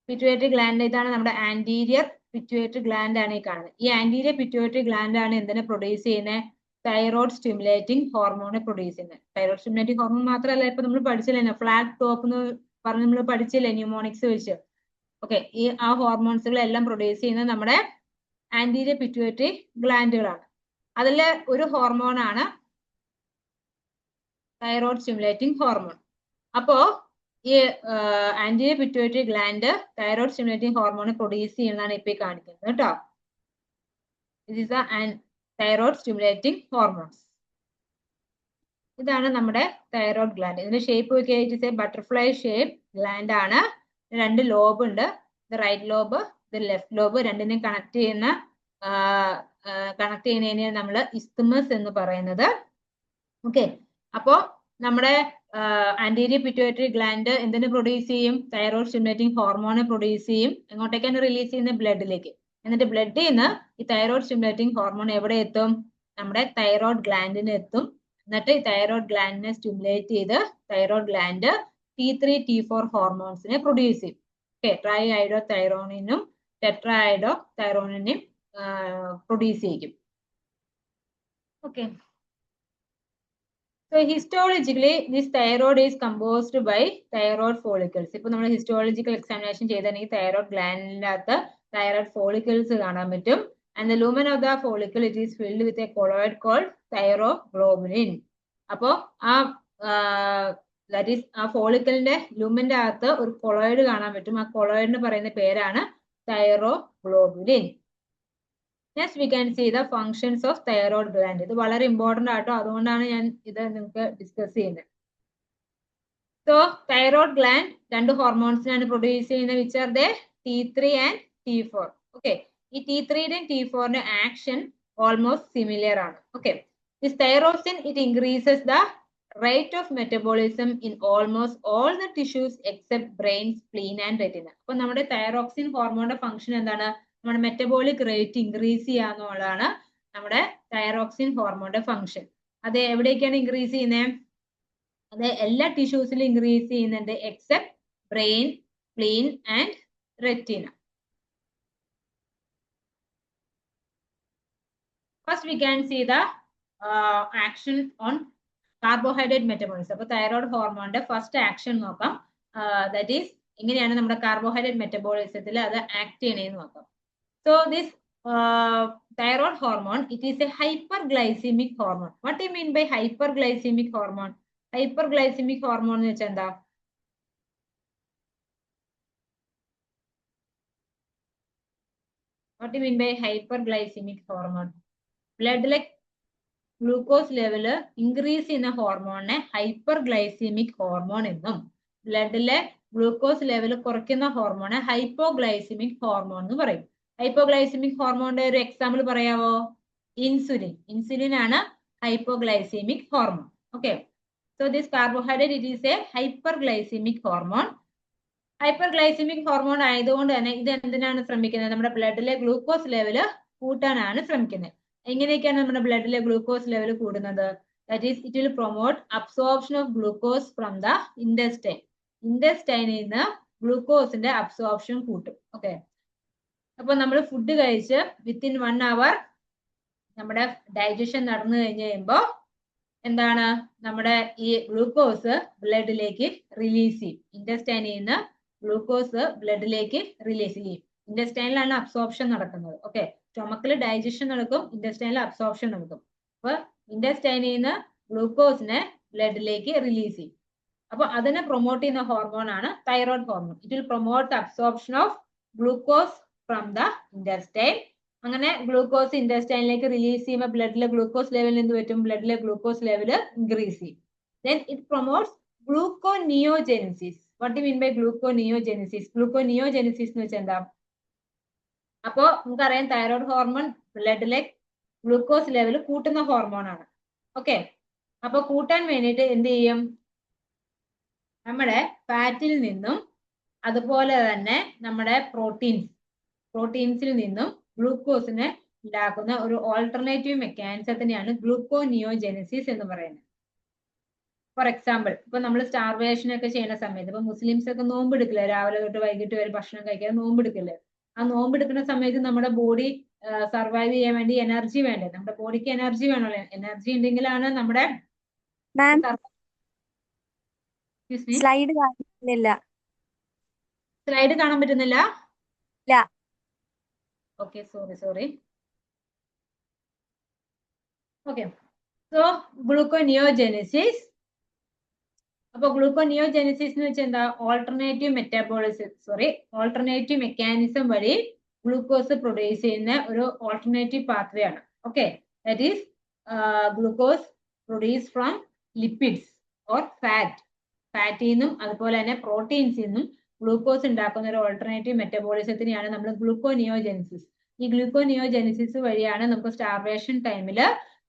Speaker 1: പിറ്റ്യൂട്ടറി ഗ്ലാൻഡ് ഇതാണ് നമ്മുടെ ആന്റീരിയർ പിറ്റ്യൂട്ടറി ഗ്ലാൻഡ് ആണ് ഈ കാണുന്നത്. ഈ ആന്റീരിയർ പിറ്റ്യൂട്ടറി ഗ്ലാൻഡ് ആണ് എന്തിനെ പ്രൊഡ്യൂസ് ചെയ്യുന്നത്? തൈറോയ്ഡ് സ്റ്റിമുലേറ്റിംഗ് ഹോർമോണെ പ്രൊഡ്യൂസ് ചെയ്യുന്നത്. തൈറോയ്ഡ് സ്റ്റിമുലേറ്റിംഗ് ഹോർമോൺ മാത്രമല്ല, ഇപ്പൊ നമ്മൾ പഠിച്ചില്ലേ ഫ്ലാഗ് ടോപ്പ് എന്ന് പറഞ്ഞ് നമ്മൾ പഠിച്ചില്ലേ ന്യൂമോണിക്സ് വെച്ച്. ഓക്കെ, ഈ ആ ഹോർമോൺസുകളെല്ലാം പ്രൊഡ്യൂസ് ചെയ്യുന്നത് നമ്മുടെ ആന്റീരിയർ പിറ്റ്യൂട്ടറി ഗ്ലാൻഡുകളാണ്. അതിലെ ഒരു ഹോർമോൺ ആണ് തൈറോയ്ഡ് സ്റ്റിമുലേറ്റിംഗ് ഹോർമോൺ. അപ്പോ ഈ anterior pituitary gland thyroid stimulating hormone produce ചെയ്യുന്നതാണ് ഇപ്പൊ കാണിക്കുന്നത് കേട്ടോ. This is thyroid stimulating hormones. ഇതാണ് നമ്മുടെ തൈറോയ്ഡ് ഗ്ലാൻഡ്. ഇതിന്റെ ഷേപ്പ് ഒക്കെ it A butterfly shape gland ആണ്. രണ്ട് ലോബ് ഉണ്ട്, ഇത് റൈറ്റ് ലോബ്, ഇത് ലെഫ്റ്റ് ലോബ്. രണ്ടിനെയും കണക്ട് ചെയ്യുന്നതിനെ നമ്മൾ ഇസ്തമസ് എന്ന് പറയുന്നത്. ഓക്കെ, അപ്പോ നമ്മുടെ ആന്റീരിയർ പിറ്റ്യൂട്ടറി ഗ്ലാൻഡ് എന്തിനു പ്രൊഡ്യൂസ് ചെയ്യും? തൈറോയ്ഡ് സ്റ്റിമുലേറ്റിംഗ് ഹോർമോണെ പ്രൊഡ്യൂസ് ചെയ്യും. എങ്ങോട്ടേക്കാണ് റിലീസ് ചെയ്യുന്നത്? ബ്ലഡിലേക്ക്. എന്നിട്ട് ബ്ലഡിൽ നിന്ന് ഈ തൈറോയ്ഡ് സ്റ്റിമുലേറ്റിംഗ് ഹോർമോൺ എവിടെ എത്തും? നമ്മുടെ തൈറോയ്ഡ് ഗ്ലാൻഡിന് എത്തും. എന്നിട്ട് ഈ തൈറോയ്ഡ് ഗ്ലാൻഡിനെ സ്റ്റിമുലേറ്റ് ചെയ്ത് തൈറോയ്ഡ് ഗ്ലാൻഡ് T3, T4 ഹോർമോൺസിനെ പ്രൊഡ്യൂസ് ചെയ്യും. ഓക്കെ, ട്രൈ ഐഡോ തൈറോണിനും ടെട്രാ ഐഡോ തൈറോണിനും പ്രൊഡ്യൂസ് ചെയ്യും. Okay. So histologically, this thyroid is composed by thyroid follicles. ഇപ്പോൾ നമ്മൾ ഹിസ്റ്റോളജിക്കൽ എക്സാമിനേഷൻ ചെയ്തിട്ടുണ്ടെങ്കിൽ തൈറോയ്ഡ് ഗ്ലാൻഡിനകത്ത് തൈറോയ്ഡ് ഫോളിക്കിൾസ് കാണാൻ പറ്റും. And the lumen of the follicle, it is filled with a colloid called thyroglobulin. അപ്പോൾ that is ആ ഫോളിക്കിളിന്റെ ലൂമിന്റെ അകത്ത് ഒരു colloid കാണാൻ പറ്റും. ആ കൊളോയിഡിന് പറയുന്ന പേരാണ് thyroglobulin. Next, we can see the functions of thyroid gland. ഇത് വളരെ ഇമ്പോർട്ടന്റ് ആട്ടോ, അതുകൊണ്ടാണ് ഞാൻ ഇത് നിങ്ങൾക്ക് ഡിസ്കസ് ചെയ്യുന്നത്. So, thyroid gland രണ്ട് ഹോർമോൺസിനാണ് പ്രൊഡ്യൂസ് ചെയ്യുന്നത്, which are the T3 and T4. Okay, ഈ T3യുടെയും T4ന്റെ ആക്ഷൻ ഓൾമോസ്റ്റ് സിമിലർ ആണ്. Okay, this thyroxine, it increases the rate of metabolism in almost all the tissues except brain, spleen and retina. അപ്പോൾ നമ്മുടെ thyroxine ഹോർമോണിന്റെ function എന്താണ്? നമ്മുടെ metabolic rate increase ചെയ്യാന്നുള്ളതാണ് നമ്മുടെ thyroxine ഹോർമോണിന്റെ function. അത് എവിടേക്കാണ് increase ചെയ്യുന്നത്? അത് എല്ലാ ടിഷ്യൂസിലും ഇൻക്രീസ് ചെയ്യുന്നുണ്ട് except brain, spleen and retina. First we can see the action on carbohydrate metabolism. അപ്പൊ തൈറോയ്ഡ് ഹോർമോണിന്റെ ഫസ്റ്റ് ആക്ഷൻ നോക്കാം. ദാറ്റ് ഈസ് എങ്ങനെയാണ് നമ്മുടെ കാർബോഹൈഡ്രേറ്റ് മെറ്റബോളിസത്തിൽ അത് ആക്ട് ചെയ്യണേന്ന് നോക്കാം. So this thyroid hormone, it is a hyperglycemic hormone. What do you mean by hyperglycemic hormone? Hyperglycemic hormone എന്ന് വെച്ചാൽ എന്താ? What do you mean by hyperglycemic hormone? ബ്ലഡിലെ glucose level increase ചെയ്യുന്ന ഹോർമോണിനെ ഹൈപ്പർഗ്ലൈസമിക് ഹോർമോൺ എന്നും ബ്ലഡിലെ glucose level കുറയ്ക്കുന്ന ഹോർമോണെ hypoglycaemic hormone എന്ന് പറയും. ഹൈപ്പോഗ്ലൈസമിക് ഹോർമോണിന്റെ ഒരു എക്സാമ്പിൾ പറയാവോ? ഇൻസുലിൻ. ഇൻസുലിൻ ആണ് hypoglycemic hormone. Okay, so this carbohydrate, it is a hyperglycemic hormone. Hyperglycemic hormone ആയതുകൊണ്ട് തന്നെ ഇത് എന്തിനാണ് ശ്രമിക്കുന്നത്? നമ്മുടെ ബ്ലഡിലെ ഗ്ലൂക്കോസ് ലെവല് കൂട്ടാനാണ് ശ്രമിക്കുന്നത്. എങ്ങനെയൊക്കെയാണ് നമ്മുടെ ബ്ലഡിലെ ഗ്ലൂക്കോസ് ലെവൽ കൂടുന്നത്? That is it will promote absorption of glucose from the intestine. ഇൻഡസ്റ്റൈനിൽ നിന്ന് ഗ്ലൂക്കോസിന്റെ അബ്സോർപ്ഷൻ കൂട്ടും. ഓക്കെ, അപ്പൊ നമ്മൾ ഫുഡ് കഴിച്ച് വിത്തിൻ 1 hour നമ്മുടെ ഡൈജഷൻ നടന്നു കഴിഞ്ഞ് കഴിയുമ്പോൾ എന്താണ്, നമ്മുടെ ഈ ഗ്ലൂക്കോസ് ബ്ലഡിലേക്ക് റിലീസ് ചെയ്യും. ഇൻഡസ്റ്റൈനിൽ നിന്ന് ഗ്ലൂക്കോസ് ബ്ലഡിലേക്ക് റിലീസ് ചെയ്യും. ഇൻഡസ്റ്റൈനിലാണ് അബ്സോർപ്ഷൻ നടക്കുന്നത്. ഓക്കെ, സ്റ്റൊമക്കിൽ ഡൈജഷൻ നടക്കും, ഇൻഡസ്റ്റൈനിൽ അബ്സോർപ്ഷൻ നടക്കും. അപ്പൊ ഇൻഡസ്റ്റൈനിൽ നിന്ന് ഗ്ലൂക്കോസിനെ ബ്ലഡിലേക്ക് റിലീസ് ചെയ്യും. അപ്പൊ അതിനെ പ്രൊമോട്ട് ചെയ്യുന്ന ഹോർമോൺ ആണ് thyroid hormone. It will promote the absorption of glucose from the intestine. അങ്ങനെ ഗ്ലൂക്കോസ് ഇൻഡസ്റ്റൈനിലേക്ക് റിലീസ് ചെയ്യുമ്പോൾ ബ്ലഡിലെ ഗ്ലൂക്കോസ് ലെവൽ എന്ത് പറ്റും? ബ്ലഡിലെ ഗ്ലൂക്കോസ് ലെവൽ ഇൻക്രീസ് ചെയ്യും. Then it promotes gluconeogenesis. What you mean by gluconeogenesis? Gluconeogenesis എന്ന് വെച്ചാൽ എന്താ? അപ്പോ നമുക്കറിയാം തൈറോയ്ഡ് ഹോർമോൺ ബ്ലഡിലെ ഗ്ലൂക്കോസ് ലെവൽ കൂട്ടുന്ന ഹോർമോൺ ആണ്. ഓക്കെ, അപ്പൊ കൂട്ടാൻ വേണ്ടിയിട്ട് എന്ത് ചെയ്യും? നമ്മുടെ ഫാറ്റിൽ നിന്നും അതുപോലെ തന്നെ നമ്മുടെ പ്രോട്ടീൻസിൽ നിന്നും ഗ്ലൂക്കോസിനെ ഉണ്ടാക്കുന്ന ഒരു ഓൾട്ടർനേറ്റീവ് മെക്കാനിസത്തിനെയാണ് ഗ്ലൂക്കോനിയോജെനിസിസ് എന്ന് പറയുന്നത്. ഫോർ എക്സാമ്പിൾ, ഇപ്പൊ നമ്മൾ സ്റ്റാർവേഷൻ ഒക്കെ ചെയ്യുന്ന സമയത്ത്, ഇപ്പൊ മുസ്ലിംസ് ഒക്കെ നോമ്പെടുക്കില്ലേ, രാവിലെ തൊട്ട് വൈകിട്ട് വരെ ഭക്ഷണം കഴിക്കാതെ നോമ്പെടുക്കില്ലേ? ആ നോമ്പെടുക്കുന്ന സമയത്ത് നമ്മുടെ ബോഡി സർവൈവ് ചെയ്യാൻ വേണ്ടി എനർജി വേണ്ടേ? നമ്മുടെ ബോഡിക്ക് എനർജി വേണമല്ലോ. എനർജി ഉണ്ടെങ്കിലാണ് നമ്മുടെ
Speaker 2: സ്ലൈഡ് കാണുന്നില്ല.
Speaker 1: സ്ലൈഡ് കാണാൻ പറ്റുന്നില്ല?
Speaker 2: ഇല്ല.
Speaker 1: Okay, sorry. Okay, so gluconeogenesis. അപ്പൊ ഗ്ലൂക്കോനിയോജെനിസിസ് എന്ന് വെച്ചാൽ എന്താ? ഓൾട്ടർനേറ്റീവ് മെക്കാനിസം വഴി ഗ്ലൂക്കോസ് പ്രൊഡ്യൂസ് ചെയ്യുന്ന ഒരു ഓൾട്ടർനേറ്റീവ് പാത്വേ ആണ്. Okay, that is glucose produce from lipids or ഫാറ്റിൽ നിന്നും അതുപോലെ തന്നെ പ്രോട്ടീൻസിൽ നിന്നും ഗ്ലൂക്കോസ് ഉണ്ടാക്കുന്ന ഒരു ഓൾട്ടർനേറ്റീവ് മെറ്റബോളിസത്തിനെയാണ് നമ്മൾ ഗ്ലൂക്കോനിയോജെനിസിസ്. ഈ ഗ്ലൂക്കോനിയോജെനിസിസ് വഴിയാണ് നമുക്ക് സ്റ്റാർവേഷൻ ടൈമിൽ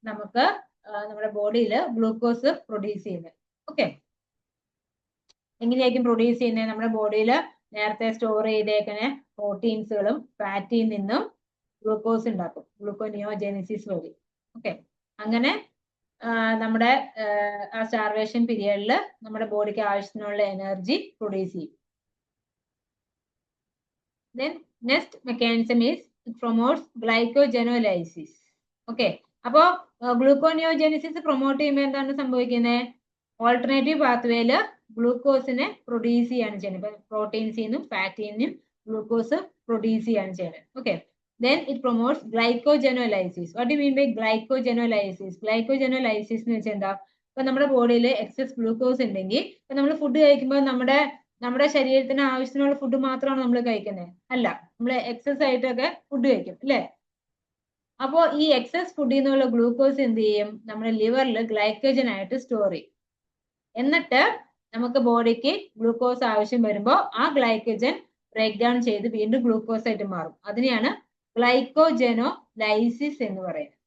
Speaker 1: നമുക്ക് നമ്മുടെ ബോഡിയിൽ ഗ്ലൂക്കോസ് പ്രൊഡ്യൂസ് ചെയ്യുന്നത്. ഓക്കെ, എങ്ങനെയായിരിക്കും പ്രൊഡ്യൂസ് ചെയ്യുന്നത്? നമ്മുടെ ബോഡിയിൽ നേരത്തെ സ്റ്റോർ ചെയ്തേക്കുന്ന പ്രോട്ടീൻസുകളും ഫാറ്റിൽ നിന്നും ഗ്ലൂക്കോസ് ഉണ്ടാക്കും ഗ്ലൂക്കോനിയോജെനിസിസ് വഴി. ഓക്കെ, അങ്ങനെ നമ്മുടെ ആ സ്റ്റാർവേഷൻ പീരിയഡിൽ നമ്മുടെ ബോഡിക്ക് ആവശ്യത്തിനുള്ള എനർജി പ്രൊഡ്യൂസ് ചെയ്യും. Then next mechanism is it promotes glycogenolysis. Okay. അപ്പോൾ ഗ്ലൂക്കോനിയോജെനിസിസ് പ്രൊമോട്ട് ചെയ്യുമ്പോൾ എന്താണ് സംഭവിക്കുന്നത്? ഓൾട്ടർനേറ്റീവ് പാത്വേയില് ഗ്ലൂക്കോസിനെ പ്രൊഡ്യൂസ് ചെയ്യാണ് ചെയ്യുന്നത്. ഇപ്പൊ പ്രോട്ടീൻസിൽ നിന്നും ഫാറ്റിൽ നിന്നും ഗ്ലൂക്കോസ് പ്രൊഡ്യൂസ് ചെയ്യാണ് ചെയ്യുന്നത്. Okay. Then it promotes glycogenolysis. What do you mean by glycogenolysis? Glycogenolysis എന്ന് വെച്ചാൽ എന്താ? ഇപ്പൊ നമ്മുടെ ബോഡിയിൽ എക്സസ് ഗ്ലൂക്കോസ് ഉണ്ടെങ്കിൽ ഇപ്പൊ നമ്മൾ ഫുഡ് കഴിക്കുമ്പോൾ നമ്മുടെ ശരീരത്തിന് ആവശ്യത്തിനുള്ള ഫുഡ് മാത്രമാണ് നമ്മൾ കഴിക്കുന്നത്? അല്ല, നമ്മൾ എക്സസ് ആയിട്ടൊക്കെ ഫുഡ് കഴിക്കും അല്ലേ? അപ്പോ ഈ എക്സസ് ഫുഡിൽ നിന്നുള്ള ഗ്ലൂക്കോസ് എന്ത് ചെയ്യും? നമ്മുടെ ലിവറിൽ ഗ്ലൈക്കോജൻ ആയിട്ട് സ്റ്റോർ ചെയ്യും. എന്നിട്ട് നമുക്ക് ബോഡിക്ക് ഗ്ലൂക്കോസ് ആവശ്യം വരുമ്പോൾ ആ ഗ്ലൈക്കോജൻ ബ്രേക്ക് ഡൗൺ ചെയ്ത് വീണ്ടും ഗ്ലൂക്കോസ് ആയിട്ട് മാറും. അതിനെയാണ് ഗ്ലൈക്കോജനോലൈസിസ് എന്ന് പറയുന്നത്.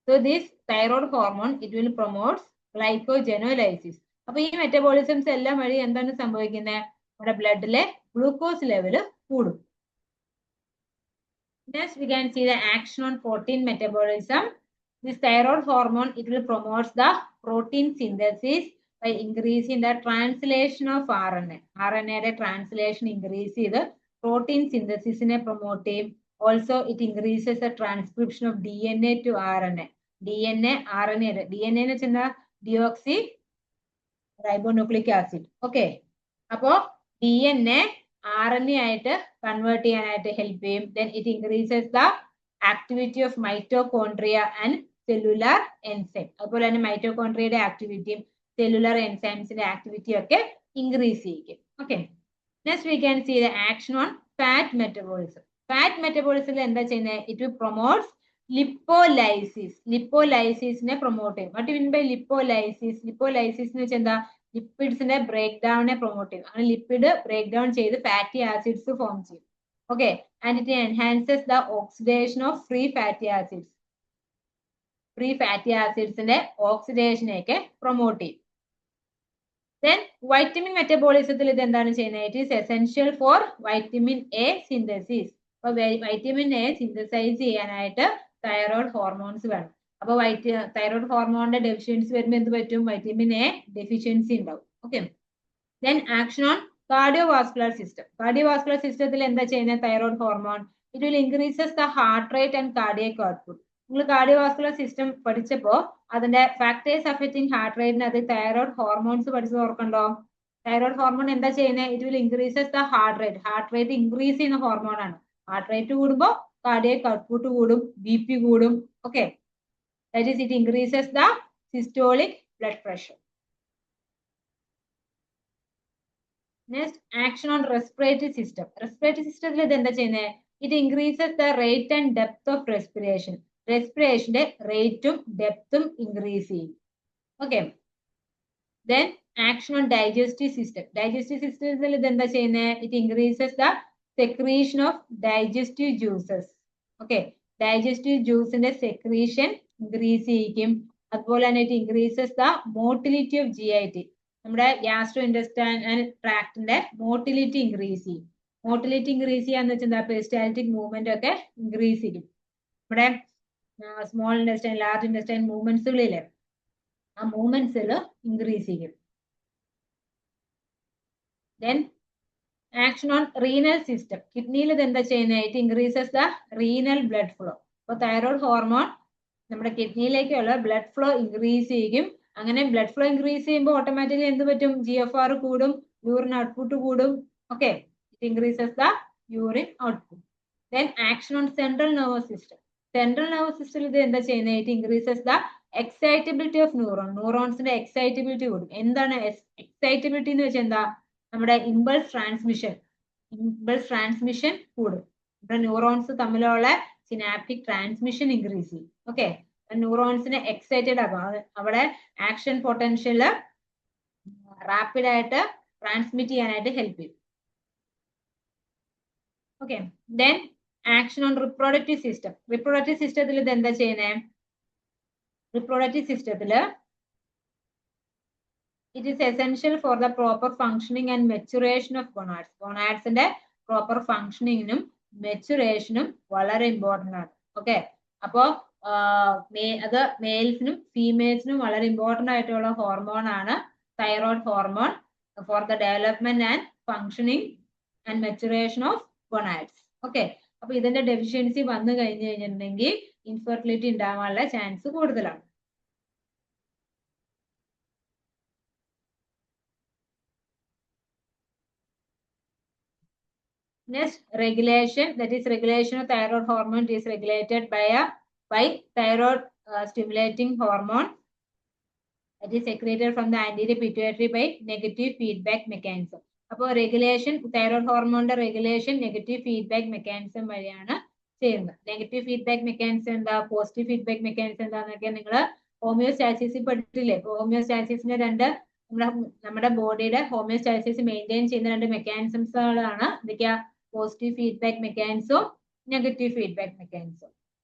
Speaker 1: So this thyroid hormone it will promotes ഗ്ലൈക്കോജനോലൈസിസ്. അപ്പൊ ഈ മെറ്റബോളിസംസ് എല്ലാം വഴി എന്താണ് സംഭവിക്കുന്നത്? നമ്മുടെ ബ്ലഡിലെ ഗ്ലൂക്കോസ് ലെവൽ കൂടും. Next, we can see the action on protein metabolism. This thyroid hormone, it will promote the protein synthesis by increasing the translation of RNA. RNA translation increase the protein synthesis in a promote. Also, it increases the transcription of DNA to RNA. DNA, RNA. DNA is deoxyribonucleic acid. Okay. Apo DNA RNA ആയിട്ട് convert ചെയ്യാനായിട്ട് help ചെയ്യും. Then it increases the activity of mitochondria and cellular enzyme. അതുപോലെ തന്നെ മൈറ്റോകോൺട്രിയയുടെ ആക്ടിവിറ്റിയും cellular എൻസൈംസിന്റെ ആക്ടിവിറ്റിയും ഒക്കെ increase ചെയ്യിക്കും. Okay. Next we can see the action on fat metabolism. Fat മെറ്റബോളിസത്തിൽ എന്താ ചെയ്യുന്നത്? It promotes lipolysis. ലിപ്പോലൈസിസിനെ പ്രൊമോട്ട് ചെയ്യും. What you mean by lipolysis? Lipolysis എന്ന് വെച്ചാൽ എന്താ? ലിപ്പിഡ്സിന്റെ ബ്രേക്ക് ഡൗണിനെ പ്രൊമോട്ട് ചെയ്യും. അങ്ങനെ ലിപ്പിഡ് ബ്രേക്ക് ഡൗൺ ചെയ്ത് ഫാറ്റി ആസിഡ്സ് ഫോം ചെയ്യും. Okay. And it enhances the oxidation of free fatty acids. Free fatty ആസിഡ്സിന്റെ ഓക്സിഡേഷനെയൊക്കെ പ്രൊമോട്ട് ചെയ്യും. ദെൻ വൈറ്റമിൻ മെറ്റബോളിസത്തിൽ ഇത് എന്താണ് ചെയ്യുന്നത്? It is essential for vitamin A synthesis. അപ്പൊ വൈറ്റമിൻ എ സിന്തസൈസ് ചെയ്യാനായിട്ട് തൈറോയ്ഡ് ഹോർമോൺസ് വേണം. അപ്പൊ തൈറോയ്ഡ് ഹോർമോണിന്റെ ഡെഫിഷ്യൻസി വരുമ്പോൾ എന്ത് പറ്റും? വൈറ്റമിൻ എ ഡെഫിഷ്യൻസി ഉണ്ടാവും. Okay. Then action on cardiovascular system. Cardiovascular സിസ്റ്റത്തിൽ എന്താ ചെയ്യുന്നത്? Thyroid hormone it will increases the heart rate and cardiac output. നിങ്ങൾ കാർഡിയോവാസ്കുലർ സിസ്റ്റം പഠിച്ചപ്പോൾ അതിന്റെ ഫാക്ടേഴ്സ് അഫക്റ്റിംഗ് ഹാർട്ട് റേറ്റിന് അത് തൈറോയ്ഡ് ഹോർമോൺസ് പഠിച്ചത് ഓർക്കണ്ടോ? തൈറോയ്ഡ് ഹോർമോൺ എന്താ ചെയ്യുന്നത്? It will increases the heart rate. Heart rate increase ചെയ്യുന്ന ഹോർമോൺ ആണ്. ഹാർട്ട് റേറ്റ് കൂടുമ്പോൾ കാർഡിയക് ഔട്ട്പുട്ട് കൂടും, BP കൂടും. Okay. That is, it increases the systolic blood pressure. Next, action on respiratory system. Respiratory system il endha cheyne? It increases the rate and depth of respiration. Respiration de rate um depth um increase cheyum. Okay. Then action on digestive system. Digestive system il endha cheyne? It increases the secretion of digestive juices. Okay. Digestive juice inde secretion increase ചെയ്യിക്കും. അതുപോലെ തന്നെ it increases the motility of GIT. നമ്മുടെ gastro intestinal ട്രാക്ടിന്റെ motility increase ചെയ്യും. Motility increase ചെയ്യാന്ന് വെച്ചാൽ എന്താ? Peristaltic movement ഒക്കെ ഇൻക്രീസ് ചെയ്യും. നമ്മുടെ സ്മോൾ ഇൻറ്റസ്റ്റൈൻ, ലാർജ് ഇൻറ്റസ്റ്റൈൻ മൂവ്മെന്റ്സുകളിലെ ആ മൂവ്മെന്റ്സിൽ ഇൻക്രീസ് ചെയ്യും. Then action on renal system. കിഡ്നിയിൽ ഇത് എന്താ ചെയ്യുന്നത്? It increases the renal blood flow. അപ്പോൾ തൈറോയ്ഡ് ഹോർമോൺ നമ്മുടെ കിഡ്നിയിലേക്കുള്ള ബ്ലഡ് ഫ്ലോ ഇൻക്രീസ് ചെയ്യും. അങ്ങനെ ബ്ലഡ് ഫ്ലോ ഇൻക്രീസ് ചെയ്യുമ്പോൾ ഓട്ടോമാറ്റിക്കലി എന്ത് പറ്റും? GFR കൂടും, യൂറിൻ ഔട്ട്പുട്ട് കൂടും. Okay. It increases the urine output. Then action on central nervous system. Central nervous സിസ്റ്റത്തിൽ ഇത് എന്താ ചെയ്യുന്നത്? It increases the excitability of neuron. ന്യൂറോൺസിന്റെ എക്സൈറ്റബിലിറ്റി കൂടും. എന്താണ് എക്സൈറ്റബിലിറ്റി എന്ന് വെച്ചാൽ എന്താ? നമ്മുടെ ഇമ്പൾസ് ട്രാൻസ്മിഷൻ കൂടും. നമ്മുടെ ന്യൂറോൺസ് തമ്മിലുള്ള സിനാപ്റ്റിക് ട്രാൻസ്മിഷൻ ഇൻക്രീസ് ചെയ്യും. ഓക്കെ. ന്യൂറോൺസിനെ എക്സൈറ്റഡ് ആക്കും. അവിടെ ആക്ഷൻ പൊട്ടൻഷ്യല് റാപ്പിഡ് ആയിട്ട് ട്രാൻസ്മിറ്റ് ചെയ്യാനായിട്ട് ഹെൽപ്പ് ചെയ്യും. Okay. Then action on reproductive system. Reproductive സിസ്റ്റത്തിൽ ഇത് എന്താ ചെയ്യുന്നത്? റിപ്രൊഡക്റ്റീവ് സിസ്റ്റത്തില് it is essential for the proper functioning and maturation of gonads. ഗൊണാഡ്സിന്റെ പ്രോപ്പർ ഫങ്ഷനിങ്ങിനും മെച്ചുറേഷനും വളരെ ഇമ്പോർട്ടന്റ് ആണ്. ഓക്കെ. അപ്പോ അത് മെയിൽസിനും ഫീമെയിൽസിനും വളരെ ഇമ്പോർട്ടന്റ് ആയിട്ടുള്ള ഹോർമോൺ ആണ് thyroid hormone for the development and functioning and maturation of gonads. Okay, അപ്പൊ ഇതിന്റെ ഡെഫിഷ്യൻസി വന്നു കഴിഞ്ഞു കഴിഞ്ഞിട്ടുണ്ടെങ്കിൽ ഇൻഫെർട്ടിലിറ്റി ഉണ്ടാവാനുള്ള ചാൻസ് കൂടുതലാണ്. Next, regulation, that is regulation of thyroid hormone is regulated by thyroid stimulating hormone that is secreted from the anterior pituitary by negative feedback mechanism. അപ്പോൾ regulation thyroid ഹോർമോണിന്റെ regulation negative feedback mechanism വഴിയാണ് ചെയ്യുന്നത്. Negative feedback mechanism എന്താ, positive feedback mechanism എന്താന്നൊക്കെ നിങ്ങൾ ഹോമിയോസ്റ്റാസിസിൽ പഠിച്ചിട്ടില്ലേ? ഹോമിയോസ്റ്റാസിസിന്റെ നമ്മുടെ ബോഡിയുടെ ഹോമിയോസ്റ്റാസിസ് മെയിൻറ്റെയിൻ ചെയ്യുന്ന രണ്ട് മെക്കാനിസംസുകളാണ് എന്തൊക്കെയാ, പോസിറ്റീവ് ഫീഡ്ബാക്ക് മെക്കാനിസവും നെഗറ്റീവ് ഫീഡ്ബാക്ക് മെക്കാനിസവും.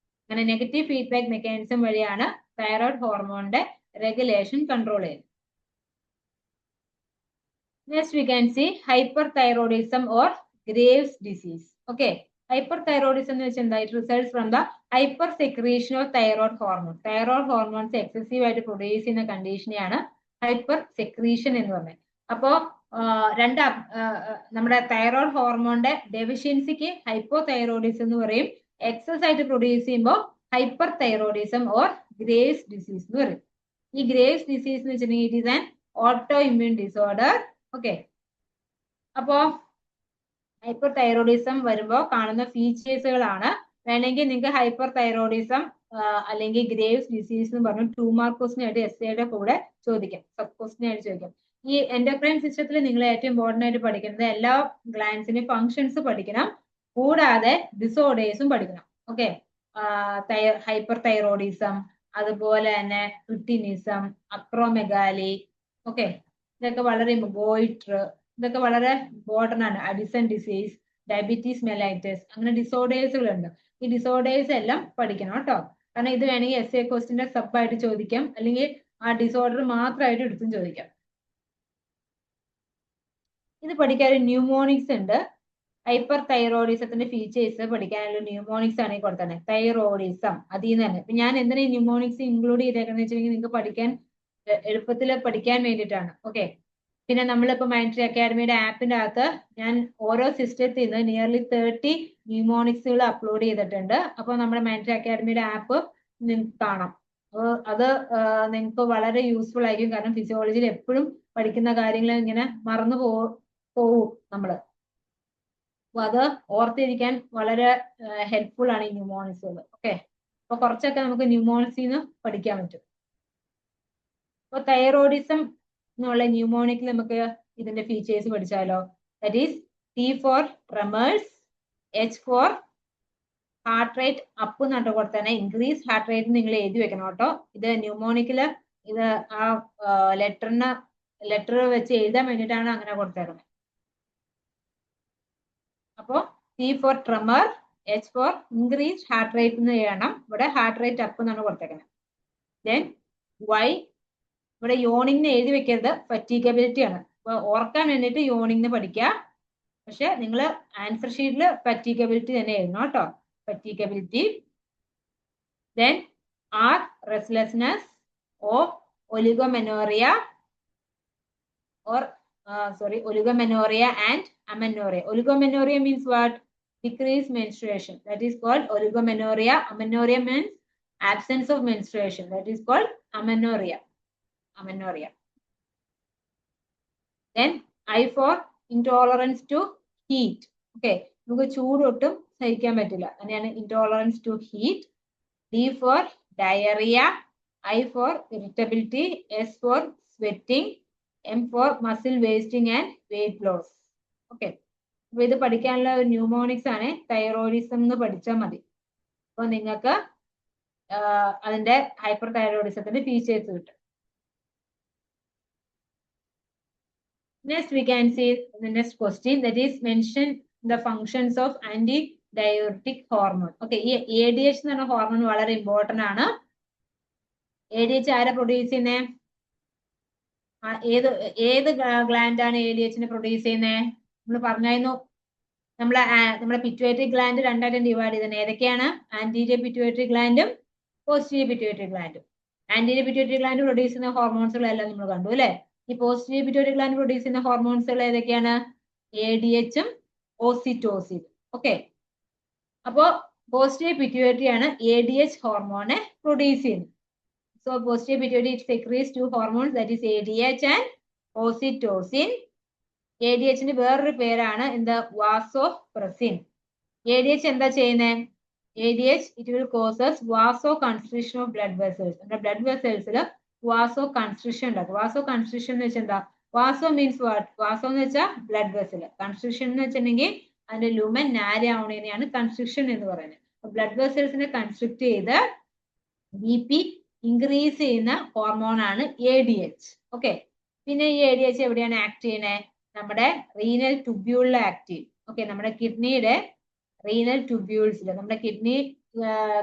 Speaker 1: അങ്ങനെ നെഗറ്റീവ് ഫീഡ്ബാക്ക് മെക്കാനിസം വഴിയാണ് തൈറോയ്ഡ് ഹോർമോണിന്റെ റെഗുലേഷൻ കൺട്രോൾ ചെയ്യുന്നത്. Next we can see hyperthyroidism or Graves' disease. Okay, hyperthyroidism എന്ന് വെച്ചാൽ എന്താ, it results from the hypersecretion of thyroid hormone. Thyroid hormones excessive ആയിട്ട് produce ചെയ്യുന്ന കണ്ടീഷനെയാണ് hyper secretion എന്ന് പറയുന്നത്. അപ്പോ നമ്മുടെ തൈറോയ്ഡ് ഹോർമോണിന്റെ ഡെഫിഷ്യൻസിക്ക് ഹൈപ്പോതൈറോയിഡിസം എന്ന് പറയും. എക്സസ് ആയിട്ട് പ്രൊഡ്യൂസ് ചെയ്യുമ്പോൾ hyper thyroidism or Graves disease എന്ന് പറയും. ഈ ഗ്രേവ്സ് ഡിസീസ് എന്ന് വെച്ചിട്ടുണ്ടെങ്കിൽ it is an auto immune disorder. Okay, അപ്പോ ഹൈപ്പർ തൈറോയിഡിസം വരുമ്പോൾ കാണുന്ന ഫീച്ചേഴ്സുകളാണ്. വേണമെങ്കിൽ നിങ്ങൾക്ക് ഹൈപ്പർ തൈറോയിഡിസം അല്ലെങ്കിൽ ഗ്രേവ്സ് ഡിസീസ് എന്ന് പറഞ്ഞു 2 മാർക്ക് ക്വസ്റ്റ്യൻ ആയിട്ട് എസ്സേയുടെ കൂടെ ചോദിക്കാം, സബ് ക്വസ്റ്റ്യൻ ആയിട്ട് ചോദിക്കാം. ഈ എൻഡോക്രൈൻ സിസ്റ്റത്തിൽ നിങ്ങൾ ഏറ്റവും ഇമ്പോർട്ടന്റ് ആയിട്ട് പഠിക്കുന്നത് എല്ലാ ഗ്ലാൻസിന്റെ ഫങ്ഷൻസ് പഠിക്കണം, കൂടാതെ ഡിസോർഡേഴ്സും പഠിക്കണം. ഓക്കെ, ഹൈപ്പർ തൈറോയിഡിസം, അതുപോലെ തന്നെ ക്രിട്ടിനിസം, അക്രോമെഗാലി, ഓക്കെ, ഇതൊക്കെ വളരെ ഗോയിറ്റർ, ഇതൊക്കെ വളരെ ഇമ്പോർട്ടന്റ് ആണ്. അഡിസൺ ഡിസീസ്, ഡയബറ്റീസ് മെലൈറ്റസ്, അങ്ങനെ ഡിസോർഡേഴ്സുകളുണ്ട്. ഈ ഡിസോർഡേഴ്സ് എല്ലാം പഠിക്കണം കേട്ടോ. കാരണം ഇത് വേണമെങ്കിൽ എസ്എ ക്വസ്റ്റിന്റെ സബ് ആയിട്ട് ചോദിക്കാം, അല്ലെങ്കിൽ ആ ഡിസോർഡർ മാത്രമായിട്ട് എടുത്തും ചോദിക്കാം. ഇത് പഠിക്കാൻ ഒരു ന്യൂമോണിക്സ് ഉണ്ട്. ഹൈപ്പർ തൈറോയിഡിസത്തിന്റെ ഫീച്ചേഴ്സ് പഠിക്കാനുള്ള ന്യൂമോണിക്സ് ആണ് ഈ കൊടുത്തത്. തൈറോയിഡിസം അതിൽ നിന്ന് തന്നെ. ഇപ്പൊ ഞാൻ എന്തിനാ ഈ ന്യൂമോണിക്സ് ഇൻക്ലൂഡ് ചെയ്തേക്കുന്നത് വെച്ചിട്ടുണ്ടെങ്കിൽ നിങ്ങൾക്ക് പഠിക്കാൻ എളുപ്പത്തിൽ പഠിക്കാൻ വേണ്ടിയിട്ടാണ്. ഓക്കെ, പിന്നെ നമ്മളിപ്പോ മൈൻഡ്ട്രീ അക്കാഡമിയുടെ ആപ്പിന്റെ അകത്ത് ഞാൻ ഓരോ സിസ്റ്റത്തിൽ നിന്ന് നിയർലി 30 ന്യൂമോണിക്സുകൾ അപ്ലോഡ് ചെയ്തിട്ടുണ്ട്. അപ്പോൾ നമ്മുടെ മൈൻഡ്ട്രീ അക്കാഡമിയുടെ ആപ്പ് നിങ്ങൾക്ക് കാണാം. അത് നിങ്ങൾക്ക് വളരെ യൂസ്ഫുൾ ആയിരിക്കും. കാരണം ഫിസിയോളജിയിൽ എപ്പോഴും പഠിക്കുന്ന കാര്യങ്ങൾ ഇങ്ങനെ മറന്നു പോവും നമ്മള്. അപ്പൊ അത് ഓർത്തിരിക്കാൻ വളരെ ഹെൽപ്ഫുൾ ആണ് ഈ ന്യൂമോണിക്സുകൾ. ഓക്കെ, അപ്പൊ കുറച്ചൊക്കെ നമുക്ക് ന്യൂമോണിക്സിൽ നിന്ന് പഠിക്കാൻ പറ്റും. അപ്പൊ തൈറോയിഡിസം എന്നുള്ള ന്യൂമോണിക്കിൽ നമുക്ക് ഇതിന്റെ ഫീച്ചേഴ്സ് പഠിച്ചാലോ. That is T for tremors, H for heart rate up എന്നിട്ട് കൊടുത്തന്നെ ഇൻക്രീസ് ഹാർട്ട് റേറ്റ് നിങ്ങൾ എഴുതി വെക്കണം കേട്ടോ. ഇത് ന്യൂമോണിക്കില് ഇത് ആ ലെറ്റർ വെച്ച് എഴുതാൻ വേണ്ടിയിട്ടാണ് അങ്ങനെ കൊടുത്തേക്കുന്നത്. അപ്പോ T for tremor, H for increased heart rate എന്ന് എഴുതണം. ഇവിടെ ഹാർട്ട് റേറ്റ് അപ്പ് എന്നാണ് കൊടുത്തേക്കുന്നത്. ദെൻ Y, ഇവിടെ യോണിംഗ് എഴുതി വെക്കരുത്, ഫറ്റീഗബിലിറ്റി ആണ്. അപ്പൊ ഓർക്കാൻ വേണ്ടിയിട്ട് യോണിംഗ് പഠിക്കുക. പക്ഷെ നിങ്ങൾ ആൻസർ ഷീറ്റിൽ ഫറ്റീഗബിലിറ്റി തന്നെ എഴുതണം കേട്ടോ. Fatigability. Then R, restlessness. O, oligomenorrhea oligomenoria and amenorrhea. Oligomenoria means what? Decreased menstruation. That is called oligomenoria. Amenorrhea means absence of menstruation. That is called amenorrhea. Then I for intolerance to heat. Okay, നമുക്ക് ചൂട് ഒട്ടും സഹിക്കാൻ പറ്റില്ല, അങ്ങനെയാണ് intolerance to heat. D for diarrhea, I for irritability, S for sweating, M for muscle wasting and weight loss. Okay, അപ്പൊ ഇത് പഠിക്കാനുള്ള mnemonics ആണ്. തൈറോയിഡിസം എന്ന് പഠിച്ചാൽ മതി. അപ്പൊ നിങ്ങൾക്ക് അതിന്റെ ഹൈപ്പർ തൈറോയിഡിസത്തിന്റെ ഫീച്ചേഴ്സ് കിട്ടും. Next we can see the next question, that is mention the functions of antidiuretic hormone. Okay, ഈ ADH എന്ന് പറഞ്ഞ ഹോർമോൺ വളരെ ഇമ്പോർട്ടന്റ് ആണ്. ADH ആരെ പ്രൊഡ്യൂസ് ചെയ്യുന്നേ? ഏത് ഗ്ലാൻഡ് ആണ് ADH പ്രൊഡ്യൂസ് ചെയ്യുന്നത്? നമ്മൾ പറഞ്ഞായിരുന്നു, നമ്മുടെ പിറ്റ്യൂട്ടറി ഗ്ലാൻഡ് രണ്ടായിട്ട് ഡിവൈഡ് ചെയ്തത്. ഏതൊക്കെയാണ്? ആന്റീരിയർ പിറ്റ്യൂട്ടറി ഗ്ലാൻഡും പോസ്റ്റീരിയർ പിറ്റ്യൂട്ടറി ഗ്ലാൻഡും. ആന്റീരിയർ പിറ്റ്യൂട്ടറി ഗ്ലാൻഡ് പ്രൊഡ്യൂസ് ചെയ്യുന്ന ഹോർമോൺസുകളെല്ലാം നമ്മൾ കണ്ടു അല്ലെ. ഈ പോസ്റ്റീരിയർ പിറ്റ്യൂട്ടറി ഗ്ലാൻഡ് പ്രൊഡ്യൂസ് ചെയ്യുന്ന ഹോർമോൺസുകൾ ഏതൊക്കെയാണ്? ADH ഉം ഓക്സിറ്റോസിൻ. ഓക്കെ. അപ്പോ പോസിറ്റീവ് പിറ്റ്യൂട്ടറി ആണ് ADH ഹോർമോണെ പ്രൊഡ്യൂസ് ചെയ്യുന്നത്. So positive pituitary it secretes two hormones that is ADH and oxytocin. ADHന്റെ വേറൊരു പേരാണ് എന്താ, വാസോപ്രസിൻ. ADH എന്താ ചെയ്യുന്നത്? ADH it will causes vasoconstriction of blood vessels. നമ്മുടെ ബ്ലഡ് വെസൽസിൽ വാസോ കൺസ്ട്രിക്ഷൻ ഉണ്ടാക്കും. വാസോ കൺസ്ട്രിക്ഷൻ എന്ന് വെച്ചാൽ എന്താ? വാസോ മീൻസ് വാട്ട്? വാസോ എന്ന് വെച്ചാൽ ബ്ലഡ് വെസൽ. കൺസ്ട്രിക്ഷൻ എന്ന് വെച്ചിട്ടുണ്ടെങ്കിൽ അതിന്റെ ലുമൻ നാരി ആവണേനെയാണ് കൺസ്ട്രിക്ഷൻ എന്ന് പറയുന്നത്. ബ്ലഡ് വെസൽസിനെ കൺസ്ട്രിക്ട് ചെയ്ത് BP ഇൻക്രീസ് ചെയ്യുന്ന ഹോർമോൺ ആണ് ADH. ഓക്കെ. പിന്നെ ഈ ADH എവിടെയാണ് ആക്ട് ചെയ്യണേ? നമ്മുടെ റീനൽ ട്യൂബ്യൂളിൽ ആക്ട് ചെയ്യും. ഓക്കെ. നമ്മുടെ കിഡ്നിയുടെ റീനൽ ട്യൂബ്യൂൾസിൽ, നമ്മുടെ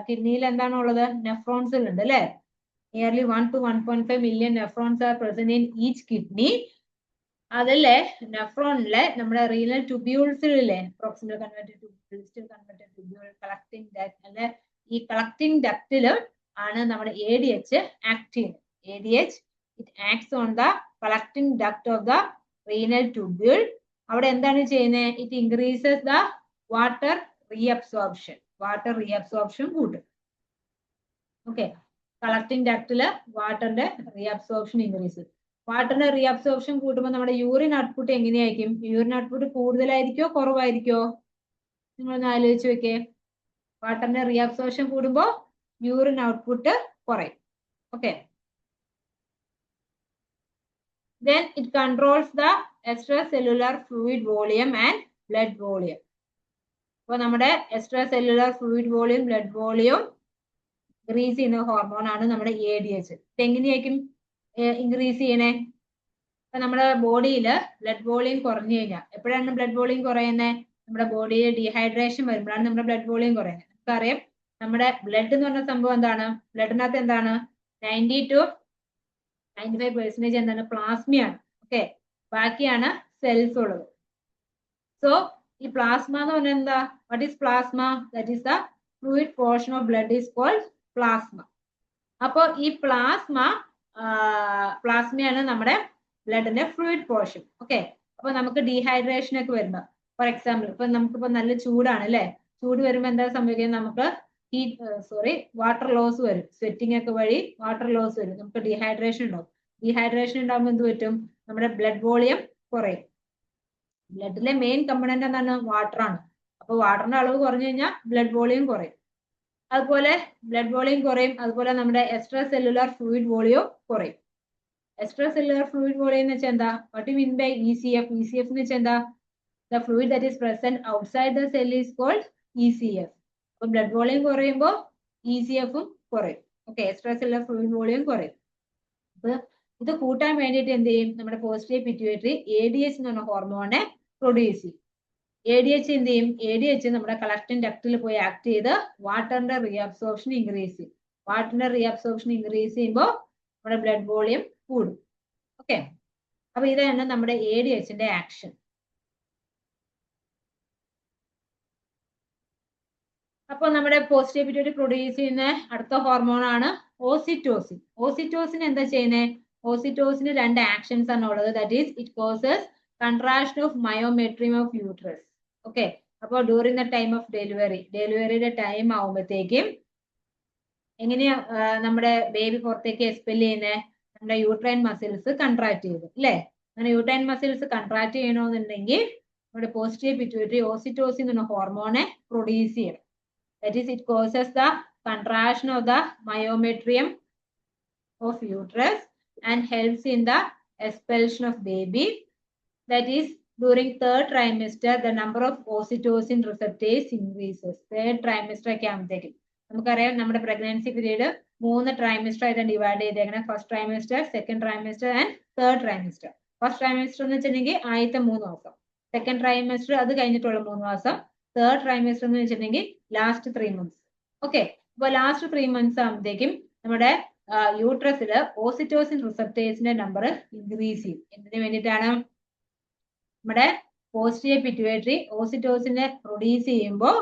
Speaker 1: കിഡ്നിയിൽ എന്താണ് ഉള്ളത്? നെഫ്രോൺസ് ഉണ്ട് അല്ലെ? Nearly 1 to 1.5 million nephrons are present in each kidney. അതല്ലേ നെഫ്രോണിലെ നമ്മുടെ റീനൽ ട്യൂബ്യൂൾസിലെ proximal converted tubule, distal converted tubule, collecting duct അല്ലെ, ഈ കളക്ടിംഗ് ഡക്റ്റില് ആണ് നമ്മുടെ ADH ആക്ട് ചെയ്യുന്നത്. ADH it acts on the collecting duct of the renal tubule. അവിടെ എന്താണ് ചെയ്യുന്നത്? It increases the water reabsorption. Water reabsorption കൂട്ടും. ഓക്കെ. കളക്ടിംഗ് ഡക്റ്റില് വാട്ടറിന്റെ റീഅബ്സോർപ്ഷൻ ഇൻക്രീസ്. വാട്ടറിന്റെ റീഅബ്സോർപ്ഷൻ കൂട്ടുമ്പോൾ നമ്മുടെ യൂറിൻ ഔട്ട്പുട്ട് എങ്ങനെയായിരിക്കും? യൂറിൻ ഔട്ട്പുട്ട് കൂടുതലായിരിക്കോ കുറവായിരിക്കോ? നിങ്ങളൊന്ന് ആലോചിച്ച് നോക്കേ. വാട്ടറിന്റെ റീഅബ്സോർപ്ഷൻ കൂടുമ്പോ യൂറിൻ ഔട്ട്പുട്ട് കുറയും. Okay. Then it controls the extracellular fluid volume and blood volume. അപ്പോൾ നമ്മുടെ extracellular fluid volume, blood volume increase ചെയ്യുന്ന ഹോർമോൺ ആണ് നമ്മുടെ ADH. ഇത് എങ്ങനെയായിരിക്കും ഇൻക്രീസ് ചെയ്യണേ? ഇപ്പൊ നമ്മുടെ ബോഡിയിൽ ബ്ലഡ് വോളിയം കുറഞ്ഞു കഴിഞ്ഞാൽ, എപ്പോഴാണ് ബ്ലഡ് വോളിയം കുറയുന്നത്? നമ്മുടെ ബോഡിയിൽ ഡീഹൈഡ്രേഷൻ വരുമ്പോഴാണ് നമ്മുടെ ബ്ലഡ് വോളിയം കുറയുന്നത്. നമുക്കറിയാം നമ്മുടെ ബ്ലഡ് എന്ന് പറഞ്ഞ സംഭവം എന്താണ്? ബ്ലഡിനകത്ത് എന്താണ്? 90 to 95% എന്താണ്? പ്ലാസ്മയാണ്. ഓക്കെ. ബാക്കിയാണ് സെൽസ് ഉള്ളത്. സോ ഈ പ്ലാസ്മ എന്ന് പറഞ്ഞാൽ എന്താ? What is plasma? That is the fluid portion of blood is called plasma. അപ്പോൾ ഈ പ്ലാസ്മയാണ് നമ്മുടെ ബ്ലഡിന്റെ ഫ്ലൂയിഡ് പോർഷൻ. ഓക്കെ. അപ്പൊ നമുക്ക് ഡീഹൈഡ്രേഷൻ ഒക്കെ വരുമ്പോ, ഫോർ എക്സാമ്പിൾ ഇപ്പൊ നമുക്കിപ്പോ നല്ല ചൂടാണ് അല്ലെ, ചൂട് വരുമ്പോ എന്താ സംഭവിക്കുന്നത്? നമുക്ക് വാട്ടർ ലോസ് വരും. സ്വെറ്റിംഗ് ഒക്കെ വഴി വാട്ടർ ലോസ് വരും. നമുക്ക് ഡീഹൈഡ്രേഷൻ ഉണ്ടാവും. ഡീഹൈഡ്രേഷൻ ഉണ്ടാകുമ്പോൾ എന്ത് പറ്റും? നമ്മുടെ ബ്ലഡ് വോളിയം കുറയും. ബ്ലഡിലെ മെയിൻ കമ്പണന്റ് എന്താണ്? വാട്ടർ ആണ്. അപ്പൊ വാട്ടറിന്റെ അളവ് കുറഞ്ഞു കഴിഞ്ഞാൽ ബ്ലഡ് വോളിയം കുറയും. അതുപോലെ ബ്ലഡ് വോളിയം കുറയും. അതുപോലെ നമ്മുടെ എക്സ്ട്രാ സെല്ലുലാർ ഫ്ലൂയിഡ് വോളിയം കുറയും. എക്സ്ട്രാ സെല്ലുലാർ ഫ്ലൂയിഡ് വോളിയം എന്ന് വെച്ചാൽ എന്താ? What you mean by ECF? ECF എന്ന് വെച്ചാൽ എന്താ? The fluid that is present outside the cell is called ECF. അപ്പൊ ബ്ലഡ് വോളിയം കുറയുമ്പോൾ ECF-ഉം കുറയും. Okay. Extracellular fluid volume കുറയും. അപ്പൊ ഇത് കൂട്ടാൻ വേണ്ടിയിട്ട് എന്ത് ചെയ്യും? നമ്മുടെ പോസിറ്റീവ് പിറ്റ്യൂട്ടറി ADH എന്ന് പറഞ്ഞ ഹോർമോണെ പ്രൊഡ്യൂസ് ചെയ്യും. ADH എന്ത് ചെയ്യും? ADH നമ്മുടെ കളക്ടിംഗ് ഡക്റ്റിൽ പോയി ആക്ട് ചെയ്ത് വാട്ടറിന്റെ റീഅബ്സോർപ്ഷൻ ഇൻക്രീസ് ചെയ്യും. വാട്ടറിന്റെ റീഅബ്സോർപ്ഷൻ ഇൻക്രീസ് ചെയ്യുമ്പോൾ നമ്മുടെ ബ്ലഡ് വോളിയം കൂടും. ഓക്കെ. അപ്പൊ ഇതാണ് നമ്മുടെ ADHന്റെ ആക്ഷൻ. അപ്പൊ നമ്മുടെ പോസിറ്റീവ് പിറ്റ്യൂട്ടറി പ്രൊഡ്യൂസ് ചെയ്യുന്ന അടുത്ത ഹോർമോൺ ആണ് ഓസിറ്റോസിൻ. ഓസിറ്റോസിൻ എന്താ ചെയ്യുന്നത്? ഓസിറ്റോസിന് രണ്ട് ആക്ഷൻസ് ആണ് ഉള്ളത്. That is it causes contraction of myometrium of uterus. Okay. അപ്പോൾ ഡ്യൂറിങ് ദ ടൈം ഓഫ് ഡെലിവറിയുടെ ടൈം ആവുമ്പോഴത്തേക്കും എങ്ങനെയാ നമ്മുടെ ബേബി പുറത്തേക്ക് എക്സ്പെൽ ചെയ്യുന്നത്? നമ്മുടെ യൂട്രൈൻ മസിൽസ് കൺട്രാക്ട് ചെയ്തു അല്ലേ? അങ്ങനെ യൂട്രൈൻ മസിൽസ് കൺട്രാക്ട് ചെയ്യണമെന്നുണ്ടെങ്കിൽ നമ്മുടെ പോസിറ്റീവ് പിറ്റ്യൂട്ടറി ഓസിറ്റോസിൻ എന്ന ഹോർമോണെ പ്രൊഡ്യൂസ് ചെയ്യണം. That is, it causes the contraction of the myometrium of uterus and helps in the expulsion of baby. That is, during third trimester, the number of oxytocin receptors increases. Third trimester ഒക്കെ ആകുമ്പോഴത്തേക്കും നമുക്കറിയാം നമ്മുടെ pregnancy period 3 trimester ആയിട്ട് divide ചെയ്തേക്കണം. First trimester, second trimester and third trimester. First trimester എന്ന് വെച്ചിട്ടുണ്ടെങ്കിൽ ആദ്യത്തെ 3 മാസം, സെക്കൻഡ് ട്രൈമിസ്റ്റർ അത് കഴിഞ്ഞിട്ടുള്ള 3 മാസം, തേർഡ് ട്രൈമിസ്റ്റർ എന്ന് വെച്ചിട്ടുണ്ടെങ്കിൽ ലാസ്റ്റ് 3 months. ഓക്കെ. അപ്പൊ ലാസ്റ്റ് 3 months ആകുമ്പോഴത്തേക്കും നമ്മുടെ യൂട്രസിൽ ഓസിറ്റോസിൻ റിസപ്റ്റേഴ്സിന്റെ നമ്പർ ഇൻക്രീസ് ചെയ്യും. എന്തിനു വേണ്ടിയിട്ടാണ്? നമ്മുടെ പോസിറ്റീവ് പിറ്റ്യൂട്ടറി ഓസിറ്റോസിനെ പ്രൊഡ്യൂസ് ചെയ്യുമ്പോൾ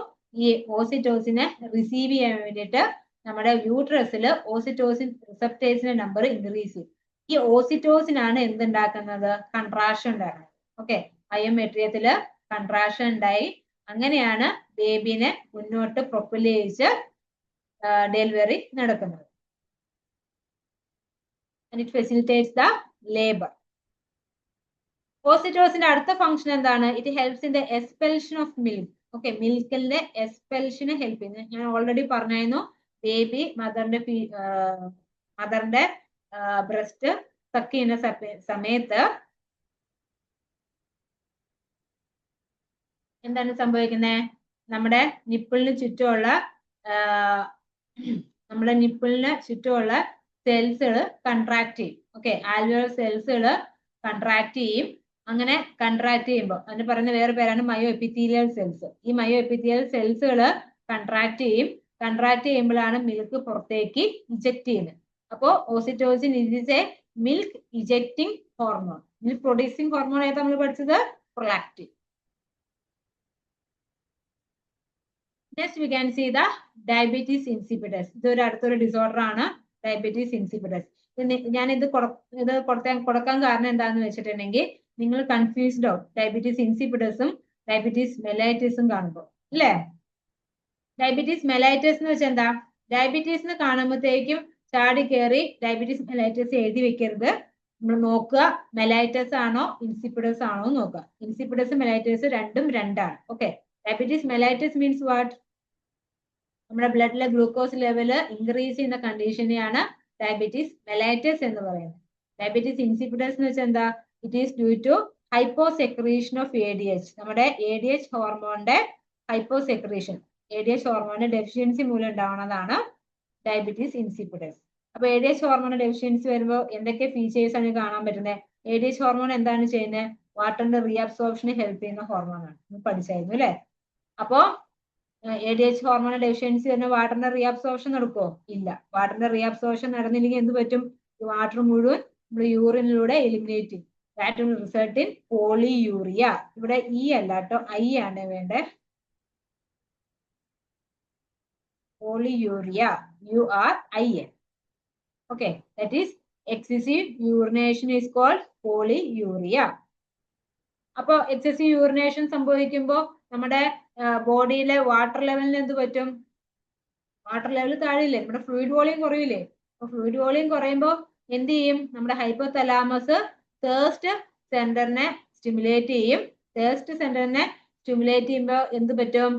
Speaker 1: ഈ ഓസിറ്റോസിനെ റിസീവ് ചെയ്യാൻ വേണ്ടിയിട്ട് നമ്മുടെ യൂട്രസിൽ ഓസിറ്റോസിൻ റിസപ്റ്റേഴ്സിന്റെ നമ്പർ ഇൻക്രീസ് ചെയ്യും. ഈ ഓസിറ്റോസിൻ ആണ് എന്തുണ്ടാക്കുന്നത്? കൺട്രാക്ഷൻ ഉണ്ടാക്കുന്നത്. ഓക്കെ. മയോമെട്രിയത്തില് കൺട്രാക്ഷൻ ഉണ്ടായി അങ്ങനെയാണ് ബേബിനെ മുന്നോട്ട് പ്രൊപ്പലേറ്റ് ഡെലിവറി നടക്കുന്നത്. And it facilitates the labor. ഓസിറ്റോസിന്റെ അടുത്ത ഫംഗ്ഷൻ എന്താണ്? It helps in the expulsion of milk. Okay, മിൽക്കിന്റെ എക്സ്പെൽഷന് ഹെൽപ്പ് ചെയ്യുന്നത് ഞാൻ ഓൾറെഡി പറഞ്ഞായിരുന്നു. ബേബി മദറിന്റെ ബ്രസ്റ്റ് സക്ക് ചെയ്യുന്ന സമയത്ത് എന്താണ് സംഭവിക്കുന്നത്? നമ്മുടെ നിപ്പിളിന് ചുറ്റുമുള്ള സെൽസുകൾ കൺട്രാക്ട് ചെയ്യും. ഓക്കെ, ആൽവിയോളർ സെൽസുകൾ കൺട്രാക്ട് ചെയ്യും. അങ്ങനെ കൺട്രാക്ട് ചെയ്യുമ്പോൾ അതിന് പറയുന്ന വേറെ പേരാണ് മയോ എപ്പിത്തീലിയൽ സെൽസ്. ഈ മയോ എപ്പിത്തീലിയൽ സെൽസുകൾ കൺട്രാക്ട് ചെയ്യും. കൺട്രാക്ട് ചെയ്യുമ്പോഴാണ് മിൽക്ക് പുറത്തേക്ക് ഇജക്ട് ചെയ്യുന്നത്. അപ്പോ oxytocin is a milk ejecting hormone. Milk producing hormone ആയിട്ട് നമ്മൾ പഠിച്ചത് prolactin. Next we can see the diabetes insipidus. ഇതൊരു അടുത്തൊരു ഡിസോർഡർ ആണ്, ഡയബറ്റീസ് ഇൻസിപ്പിഡസ്. ഞാൻ ഇത് കൊടുക്കാൻ കാരണം എന്താണെന്ന് വെച്ചിട്ടുണ്ടെങ്കിൽ നിങ്ങൾ കൺഫ്യൂസ്ഡ് ആവും ഡയബറ്റീസ് ഇൻസിപ്പിഡസും ഡയബറ്റീസ് മെലൈറ്റിസും കാണുമ്പോൾ, അല്ലേ? ഡയബറ്റീസ് മെലൈറ്റിസ് എന്ന് വെച്ചാൽ എന്താ? ഡയബറ്റീസ് കാണുമ്പോഴത്തേക്കും ചാടി കയറി ഡയബറ്റീസ് മെലൈറ്റിസ് എഴുതി വെക്കരുത്. നമ്മൾ നോക്കുക മെലൈറ്റസ് ആണോ ഇൻസിപ്പിഡസ് ആണോ നോക്കുക. ഇൻസിപ്പിഡസ് മെലൈറ്റസ് രണ്ടും രണ്ടാണ്. Okay, diabetes mellitus means what? നമ്മുടെ ബ്ലഡിലെ ഗ്ലൂക്കോസ് ലെവല് ഇൻക്രീസ് ചെയ്യുന്ന കണ്ടീഷനെയാണ് ഡയബറ്റീസ് മെലൈറ്റസ് എന്ന് പറയുന്നത്. ഡയബറ്റീസ് ഇൻസിപ്പിഡസ് എന്ന് വെച്ചാൽ എന്താ? It is due to hyposecretion of ADH. നമ്മുടെ ADH ഹോർമോണിന്റെ ഹൈപ്പോസെക്രീഷൻ, ADH ഹോർമോണിന്റെ ഡെഫിഷ്യൻസി മൂലം ഉണ്ടാവുന്നതാണ് ഡയബറ്റീസ് ഇൻസിപ്പിഡസ്. അപ്പൊ ADH ഹോർമോണിന്റെ ഡെഫിഷ്യൻസി വരുമ്പോൾ എന്തൊക്കെ ഫീച്ചേഴ്സ് ആണ് കാണാൻ പറ്റുന്നത്? ADH ഹോർമോൺ എന്താണ് ചെയ്യുന്നത്? വാട്ടറിന്റെ റീഅബ്സോർപ്ഷന് ഹെൽപ്പ് ചെയ്യുന്ന ഹോർമോണാണ്. പഠിച്ചായിരുന്നു അല്ലെ? അപ്പോ ADH ഹോർമോൺ ഡെഫിഷ്യൻസി വരുന്ന വാട്ടറിന്റെ റീഅബ്സോർപ്ഷൻ നടക്കുമോ? ഇല്ല. വാട്ടറിന്റെ റീഅബ്സോർപ്ഷൻ നടന്നില്ലെങ്കിൽ എന്ത് പറ്റും? വാട്ടർ മുഴുവൻ നമ്മൾ യൂറിനിലൂടെ എലിമിനേറ്റ് ചെയ്യും. That will result in polyurea. ഇവിടെ ഇ അല്ല കേട്ടോ, ഐ ആണ് വേണ്ടേ. Polyurea, URIN. Okay, that is excessive urination is called polyuria. അപ്പൊ എക്സസീവ് യൂറിനേഷൻ സംഭവിക്കുമ്പോൾ നമ്മുടെ ബോഡിയിലെ വാട്ടർ ലെവലിന് എന്ത് പറ്റും? വാട്ടർ ലെവൽ താഴെയില്ലേ? നമ്മുടെ ഫ്ലൂയിഡ് വോളിയം കുറയില്ലേ? അപ്പൊ ഫ്ലൂയിഡ് വോളിയം കുറയുമ്പോൾ എന്ത് ചെയ്യും? നമ്മുടെ ഹൈപ്പോതലാമസ് തേഴ്സ്റ്റ് സെന്ററിനെ സ്റ്റിമുലേറ്റ് ചെയ്യും. തേഴ്സ്റ്റ് സെന്ററിനെ സ്റ്റിമുലേറ്റ് ചെയ്യുമ്പോൾ എന്ത് പറ്റും?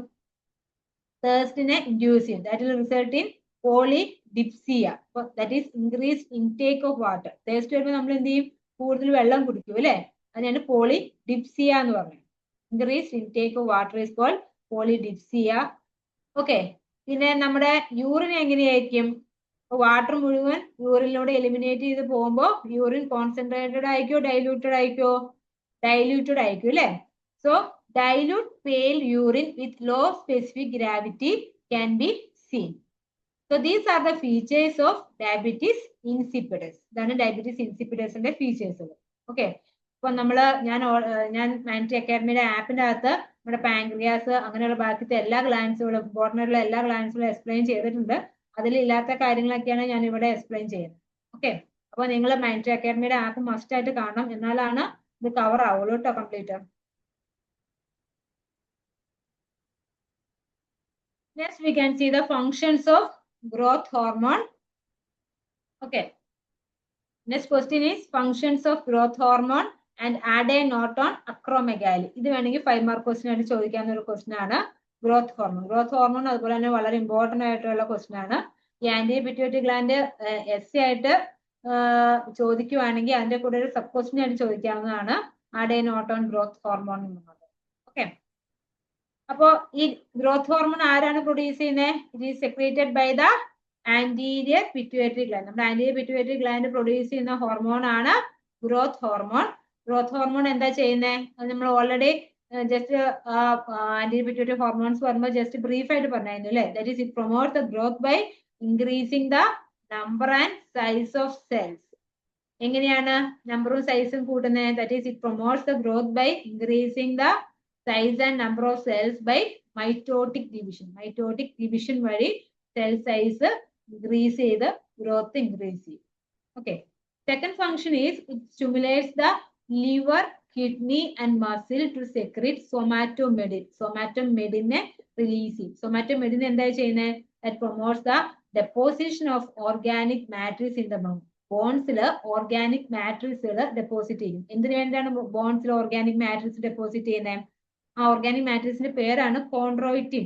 Speaker 1: തേഴ്സ്റ്റിനെ ഇൻഡ്യൂസ് ചെയ്യും. That will result in polydipsia. That is increased intake of water. Thirst വരുമ്പോൾ നമ്മൾ എന്ത് ചെയ്യും? കൂടുതൽ വെള്ളം കുടിക്കും അല്ലെ? അതിനാണ് പോളിഡിപ്സിയ എന്ന് പറയുന്നത്. Increased intake of water is called polydipsia. Okay, പിന്നെ നമ്മുടെ യൂറിൻ എങ്ങനെയായിരിക്കും? വാട്ടർ മുഴുവൻ യൂറിനിലൂടെ എലിമിനേറ്റ് ചെയ്ത് പോകുമ്പോൾ യൂറിൻ കോൺസെൻട്രേറ്റഡ് ആയിക്കോ ഡൈല്യൂട്ടഡ് ആയിക്കോ? ഡൈല്യൂട്ടഡ് ആയിരിക്കും അല്ലെ? So dilute pale urine with low specific gravity can be seen. So these are the features of diabetes insipidus. ഇതാണ് ഡയബറ്റീസ് ഇൻസിപ്പിഡസിന്റെ ഫീച്ചേഴ്സ്. ഓക്കെ, അപ്പൊ ഞാൻ മൈൻട്രി അക്കാഡമിയുടെ ആപ്പിന്റെ അകത്ത് നമ്മുടെ പാൻക്രിയാസ് അങ്ങനെയുള്ള ബാക്കിത്തെ എല്ലാ ഗ്ലാൻസുകളും ബോട്ടണിലുള്ള എല്ലാ ഗ്ലാൻസുകളും എക്സ്പ്ലെയിൻ ചെയ്തിട്ടുണ്ട്. അതിലില്ലാത്ത കാര്യങ്ങളൊക്കെയാണ് ഞാൻ ഇവിടെ എക്സ്പ്ലെയിൻ ചെയ്യുന്നത്. ഓക്കെ, അപ്പൊ നിങ്ങൾ മൈൻട്രി അക്കാഡമിയുടെ ആപ്പ് മസ്റ്റ് ആയിട്ട് കാണണം, എന്നാലാണ് ഇത് കവർ ആവുള്ളൂ കേട്ടോ complete. Next, we can see the functions of growth hormone. Okay. Next question is functions of growth hormone and adenoton acromegaly. ഇത് വേണമെങ്കിൽ 5 മാർക്ക് ക്വസ്റ്റ്യൻ ആയിട്ട് ചോദിക്കാവുന്ന ഒരു ക്വസ്റ്റ്യൻ ആണ് ഗ്രോത്ത് ഹോർമോൺ. ഗ്രോത്ത് ഹോർമോൺ അതുപോലെ തന്നെ വളരെ ഇമ്പോർട്ടന്റ് ആയിട്ടുള്ള ക്വസ്റ്റ്യൻ ആണ്. ഈ ആന്റി പിറ്റ്യൂട്ടറി ഗ്ലാൻഡ് എസ് ആയിട്ട് ചോദിക്കുവാണെങ്കിൽ അതിന്റെ കൂടെ ഒരു സബ് ക്വസ്റ്റ്യൻ ആയിട്ട് ചോദിക്കാവുന്നതാണ് അഡെനോട്ടോൺ ഗ്രോത്ത് ഹോർമോൺ എന്നുള്ളത്. ഓക്കെ, അപ്പോ ഈ ഗ്രോത്ത് ഹോർമോൺ ആരാണ് പ്രൊഡ്യൂസ് ചെയ്യുന്നത്? It is secreted by the anterior pituitary gland. നമ്മുടെ ആന്റീരിയർ പിറ്റ്യൂട്ടറി ഗ്ലാൻഡ് പ്രൊഡ്യൂസ് ചെയ്യുന്ന ഹോർമോൺ ആണ് ഗ്രോത്ത് ഹോർമോൺ. ഗ്രോത്ത് ഹോർമോൺ എന്താ ചെയ്യുന്നത്? അത് നമ്മൾ already just anterior pituitary hormones പറയുമ്പോൾ ജസ്റ്റ് ബ്രീഫ് ആയിട്ട് പറഞ്ഞായിരുന്നു അല്ലേ? That is it promote the growth by increasing the number and size of cells. എങ്ങനെയാണ് നമ്പറും സൈസും കൂട്ടുന്നത്? That is it promotes the growth by increasing the size and number of cells by mitotic division. Mitotic division വഴി cell size increase ചെയ്ത് growth increase ചെയ്യും. Okay. Second function is it stimulates the liver kidney and muscle to secrete somatomedin. Somatomedin release ചെയ്യും. Somatomedin എന്താ ചെയ്യുന്നത്? That promotes the deposition of organic matrix in the bone. ബോൺസിൽ organic മാട്രിക്സുകൾ deposit ചെയ്യും. എന്തിനു വേണ്ടിയാണ് ബോൺസിൽ organic matrix deposit ചെയ്യുന്നത്? ആ ഓർഗാനിക് മാട്രിക്സിന്റെ പേരാണ് chondroitin.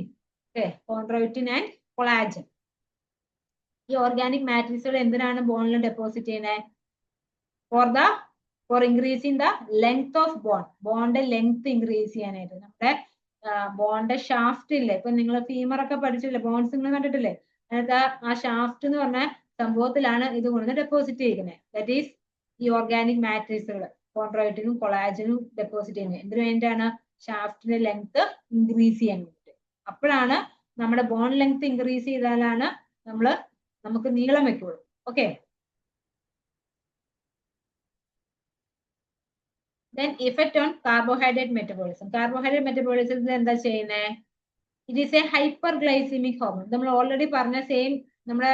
Speaker 1: Okay, chondroitin and collagen. ഈ ഓർഗാനിക് മാട്രിക്സുകൾ എന്തിനാണ് ബോണിൽ ഡെപ്പോസിറ്റ് ചെയ്യുന്നത്? For increasing the length of bone. ബോണിന്റെ ലെങ്ത് ഇൻക്രീസ് ചെയ്യാനായിട്ട്. നമ്മുടെ ബോണിന്റെ ഷാഫ്റ്റ് ഇല്ലേ, ഇപ്പൊ നിങ്ങൾ ഫീമർ ഒക്കെ പഠിച്ചില്ലേ, ബോൺസ് നിങ്ങൾ കണ്ടിട്ടില്ലേ? അതിനകത്ത് ആ ഷാഫ്റ്റ് എന്ന് പറഞ്ഞ സംഭവത്തിലാണ് ഇത് കൊണ്ടുവന്ന് ഡെപ്പോസിറ്റ് ചെയ്യുന്നത്. ദാറ്റ് ഈസ് ഈ ഓർഗാനിക് മാട്രിക്സുകൾ കോൺട്രോയിറ്റിനും കൊളാജനും ഡെപ്പോസിറ്റ് ചെയ്യുന്നത്. എന്തിനു വേണ്ടിയാണ്? ഷാഫ്റ്റിന്റെ ലെങ്ത് ഇൻക്രീസ് ചെയ്യാൻ വേണ്ടിയിട്ട്. അപ്പോഴാണ് നമ്മുടെ ബോൺ ലെങ്ത് ഇൻക്രീസ് ചെയ്താലാണ് നമുക്ക് നീളം വെക്കുള്ളൂ. Okay, then effect on carbohydrate metabolism. Carbohydrate metabolism എന്താ ചെയ്യുന്നത്? It is a hyperglycemic hormone. നമ്മൾ ഓൾറെഡി പറഞ്ഞ സെയിം നമ്മുടെ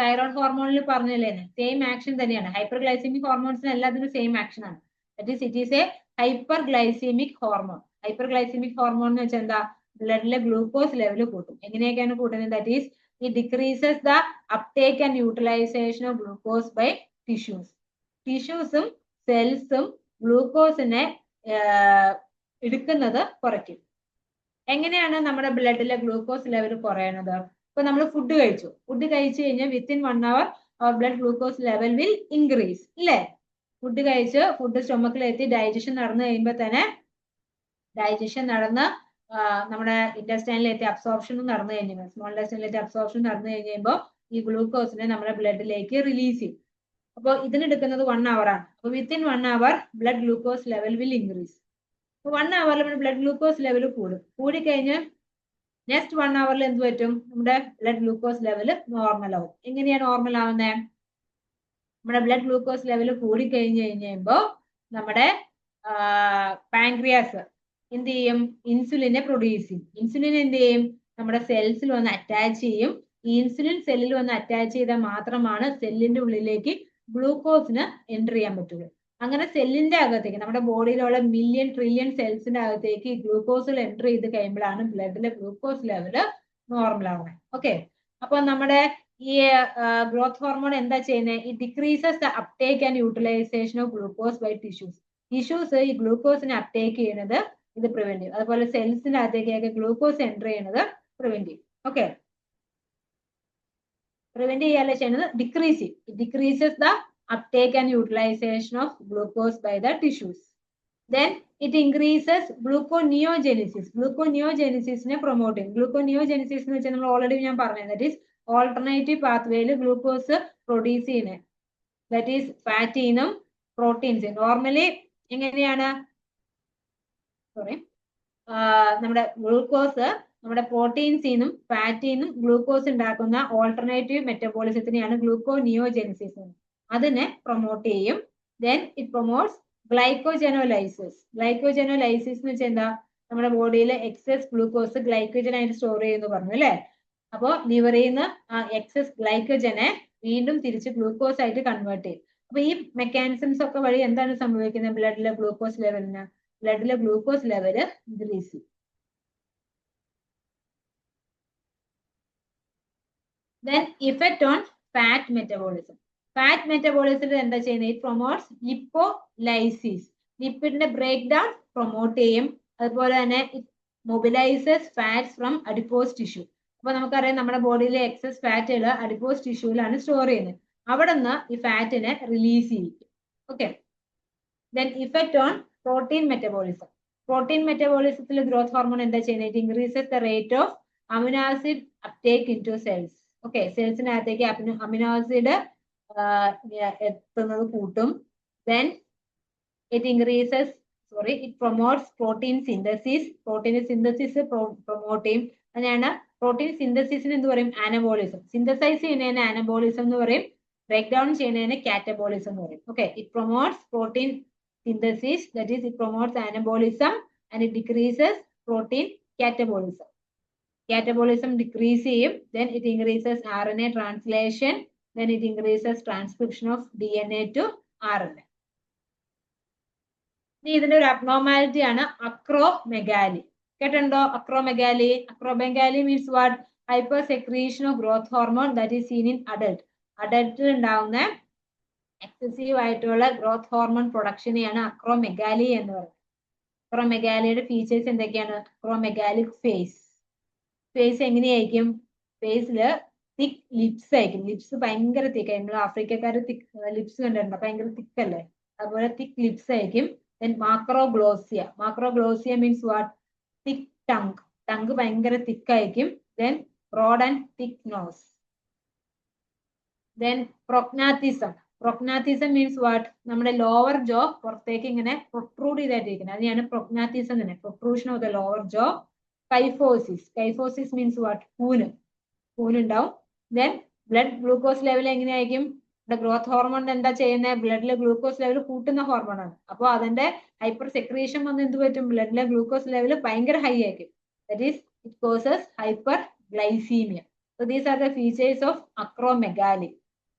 Speaker 1: തൈറോയ്ഡ് ഹോർമോണിൽ പറഞ്ഞല്ലേ, സെയിം ആക്ഷൻ തന്നെയാണ്. ഹൈപ്പർഗ്ലൈസമിക് ഹോർമോൺസിന് എല്ലാത്തിനും സെയിം ആക്ഷൻ ആണ്. That is it is a hyperglycemic hormone. Hyperglycemic hormone എന്ന് വെച്ചാൽ എന്താ? ബ്ലഡിലെ ഗ്ലൂക്കോസ് ലെവൽ കൂട്ടും. എങ്ങനെയൊക്കെയാണ് കൂട്ടുന്നത്? That is it decreases the uptake and utilization of glucose by tissues. ടിഷ്യൂസും സെൽസും ഗ്ലൂക്കോസിനെ എടുക്കുന്നത് കുറയ്ക്കും. എങ്ങനെയാണ് നമ്മുടെ ബ്ലഡിലെ ഗ്ലൂക്കോസ് ലെവൽ കുറയണത്? ഇപ്പൊ നമ്മൾ ഫുഡ് കഴിച്ചു കഴിഞ്ഞാൽ within 1 hour our blood glucose level will increase. ഇല്ലേ? ഫുഡ് കഴിച്ച് ഫുഡ് സ്റ്റൊമക്കിലെത്തി ഡൈജഷൻ നടന്നു കഴിയുമ്പോൾ തന്നെ ഡൈജഷൻ നടന്ന് നമ്മുടെ ഇന്റസ്റ്റൈനിലെത്തി അബ്സോർപ്ഷൻ നടന്നു കഴിഞ്ഞാൽ സ്മോൾ ഇന്റസ്റ്റൈനിലെത്തി അബ്സോർപ്ഷൻ നടന്നു കഴിയുമ്പോൾ ഈ ഗ്ലൂക്കോസിനെ നമ്മുടെ ബ്ലഡിലേക്ക് റിലീസ് ചെയ്യും. അപ്പോൾ ഇതിനെടുക്കുന്നത് 1 hour ആണ്. അപ്പോൾ within 1 hour blood glucose level will increase. 1 hour നമ്മുടെ ബ്ലഡ് ഗ്ലൂക്കോസ് ലെവൽ കൂടിക്കഴിഞ്ഞ് നെക്സ്റ്റ് 1 hour എന്ത് പറ്റും? നമ്മുടെ ബ്ലഡ് ഗ്ലൂക്കോസ് ലെവൽ നോർമൽ ആവും. എങ്ങനെയാണ് നോർമൽ ആവുന്നത്? നമ്മുടെ ബ്ലഡ് ഗ്ലൂക്കോസ് ലെവൽ കഴിയുമ്പോൾ നമ്മുടെ പാൻക്രിയാസ് എന്ത് ചെയ്യും? ഇൻസുലിനെ പ്രൊഡ്യൂസ് ചെയ്യും. ഇൻസുലിൻ എന്ത് ചെയ്യും? നമ്മുടെ സെൽസിൽ വന്ന് അറ്റാച്ച് ചെയ്യും. ഈ ഇൻസുലിൻ സെല്ലിൽ വന്ന് അറ്റാച്ച് ചെയ്താൽ മാത്രമാണ് സെല്ലിന്റെ ഉള്ളിലേക്ക് ഗ്ലൂക്കോസിന് എൻ്റർ ചെയ്യാൻ പറ്റുള്ളൂ. അങ്ങനെ സെല്ലിന്റെ അകത്തേക്ക് നമ്മുടെ ബോഡിയിലുള്ള മില്യൺ ട്രില്യൺ സെൽസിന്റെ അകത്തേക്ക് ഗ്ലൂക്കോസിൽ എൻ്റർ ചെയ്ത് കഴിയുമ്പോഴാണ് ബ്ലഡിലെ ഗ്ലൂക്കോസ് ലെവല് നോർമൽ ആവുന്നത്. ഓക്കെ, അപ്പൊ നമ്മുടെ ഈ ഗ്രോത്ത് ഹോർമോൺ എന്താ ചെയ്യുന്നത്? ഈ decreases the uptake and utilization of glucose by tissues ഈ ഗ്ലൂക്കോസിനെ അപ്ടേക്ക് ചെയ്യുന്നത് ഇത് പ്രിവെന്റ് ചെയ്യും. അതുപോലെ സെൽസിന്റെ അകത്തേക്കൊക്കെ ഗ്ലൂക്കോസ് എൻ്റർ ചെയ്യുന്നത് പ്രിവെന്റ് ചെയ്യും. ഓക്കെ, പ്രിവെന്റ് ചെയ്യാൻ ചെയ്യുന്നത് decreases the uptake and utilization of glucose by the tissues. Then it increases gluconeogenesis. Gluconeogenesis ne promoting. Gluconeogenesis എന്ന് വെച്ചാൽ നമ്മൾ ഓൾറെഡി ഞാൻ പറഞ്ഞു, that is alternative pathwayയിൽ ഗ്ലൂക്കോസ് പ്രൊഡ്യൂസ് ചെയ്യുന്നത്. that is ഫാറ്റിനും പ്രോട്ടീൻസും. നോർമലി എങ്ങനെയാണ് നമ്മുടെ ഗ്ലൂക്കോസ് നമ്മുടെ പ്രോട്ടീൻസിനും ഫാറ്റിനും ഗ്ലൂക്കോസ് ഉണ്ടാക്കുന്ന ഓൾട്ടർനേറ്റീവ് മെറ്റബോളിസത്തിനെയാണ് ഗ്ലൂക്കോനിയോജെനിസിസ്. അതിനെ പ്രൊമോട്ട് ചെയ്യും. Then it promotes ഗ്ലൈക്കോജനോലൈസിസ്. ഗ്ലൈക്കോജനോലൈസിസ് എന്ന് വെച്ചാൽ എന്താ? നമ്മുടെ ബോഡിയിലെ എക്സസ് ഗ്ലൂക്കോസ് ഗ്ലൈക്കോജൻ ആയിട്ട് സ്റ്റോർ ചെയ്യുന്നു പറഞ്ഞു അല്ലെ? അപ്പോൾ ലിവറിൽ നിന്ന് ആ എക്സസ് ഗ്ലൈക്കോജനെ വീണ്ടും തിരിച്ച് ഗ്ലൂക്കോസ് ആയിട്ട് കൺവേർട്ട് ചെയ്യും. അപ്പൊ ഈ മെക്കാനിസംസ് ഒക്കെ വഴി എന്താണ് സംഭവിക്കുന്നത്? ബ്ലഡിലെ ഗ്ലൂക്കോസ് ലെവലിന് ഇൻക്രീസ് ചെയ്യും. Then effect on fat metabolism. Fat metabolism എന്താ ചെയ്യുന്നത്? It promotes lipolysis. ലിപ്പിഡിന്റെ ബ്രേക്ക് ഡൗൺ പ്രൊമോട്ട് ചെയ്യും. അതുപോലെ തന്നെ it mobilizes fats from adipose tissue. അപ്പൊ നമുക്കറിയാം നമ്മുടെ ബോഡിയിലെ എക്സസ് ഫാറ്റുകൾ അഡിപ്പോസ് ടിഷ്യൂലാണ് സ്റ്റോർ ചെയ്യുന്നത്. അവിടെ നിന്ന് ഈ ഫാറ്റിനെ റിലീസ് ചെയ്യും. Okay, then effect on protein metabolism. Protein മെറ്റബോളിസത്തിൽ ഗ്രോത്ത് ഹോർമോൺ എന്താ ചെയ്യുന്നത്? It increases the rate of amino acid uptake into cells. Okay, സെൽസിനകത്തേക്ക് അമിനോ ആസിഡ് എത്തുന്നത് കൂട്ടും. Then it promotes protein synthesis. Protein synthesis promote ചെയ്യും. അതിനാണ് protein സിന്തസിസിന് എന്ത് പറയും? അനബോളിസം. സിന്തസൈസ് ചെയ്യുന്നതിന് അനബോളിസം എന്ന് പറയും. ബ്രേക്ക് ഡൗൺ ചെയ്യുന്നതിന് കാറ്റബോളിസം എന്ന് പറയും. Okay, it promotes protein synthesis, that is it promotes anabolism and it decreases protein catabolism. Catabolism decrease ചെയ്യും. Then it increases RNA translation. Then it increases transcription of DNA to RNA. ഇതിന്റെ ഒരു abnormality ആണ് acromegaly. കേട്ടിട്ടുണ്ടോ? Acromegaly. Acromegaly means what? Hyper secretion of growth hormone that is seen in adult. അഡൽട്ടിൽ ഉണ്ടാവുന്ന excessive ആയിട്ടുള്ള growth hormone പ്രൊഡക്ഷനെയാണ് acromegaly എന്ന് പറയുന്നത്. അക്രോമെഗാലിയുടെ features എന്തൊക്കെയാണ്? അക്രോമെഗാലിക് ഫേസ്. ഫേസ് എങ്ങനെയായിരിക്കും? ഫേസില് തിക്ക് ലിപ്സ് ആയിരിക്കും. ലിപ്സ് ഭയങ്കര തിക്ക് ആയിരിക്കും. നമ്മൾ ആഫ്രിക്കക്കാര് തിക്ക് ലിപ്സ് കണ്ടിട്ടുണ്ടോ? ഭയങ്കര തിക്കല്ലേ? അതുപോലെ തിക്ക് ലിപ്സ് ആയിരിക്കും. Then macroglosia. Macroglosia means what? Thick tongue. Tongue ഭയങ്കര thick ആയിരിക്കും. Then broad and thick nose. Then prognathism. Prognathism means what? നമ്മുടെ lower jaw പുറത്തേക്ക് ഇങ്ങനെ protrude ചെയ്തായിട്ടിരിക്കുന്നത്. അതിനെയാണ് prognathism തന്നെ. Protrusion of the lower jaw. Kyphosis. Kyphosis means what? കൂനുണ്ടാവും. Then blood glucose level എങ്ങനെയായിരിക്കും? Growth hormone എന്താ ചെയ്യുന്നത്? ബ്ലഡിലെ ഗ്ലൂക്കോസ് ലെവൽ കൂട്ടുന്ന ഹോർമോണാണ്. അപ്പോൾ അതിന്റെ ഹൈപ്പർ സെക്രീഷൻ വന്ന് എന്ത് പറ്റും? ബ്ലഡിലെ ഗ്ലൂക്കോസ് ലെവൽ ഭയങ്കര ഹൈ ആയിരിക്കും. That is it causes hyper glycaemia. So these are the features of acromegaly.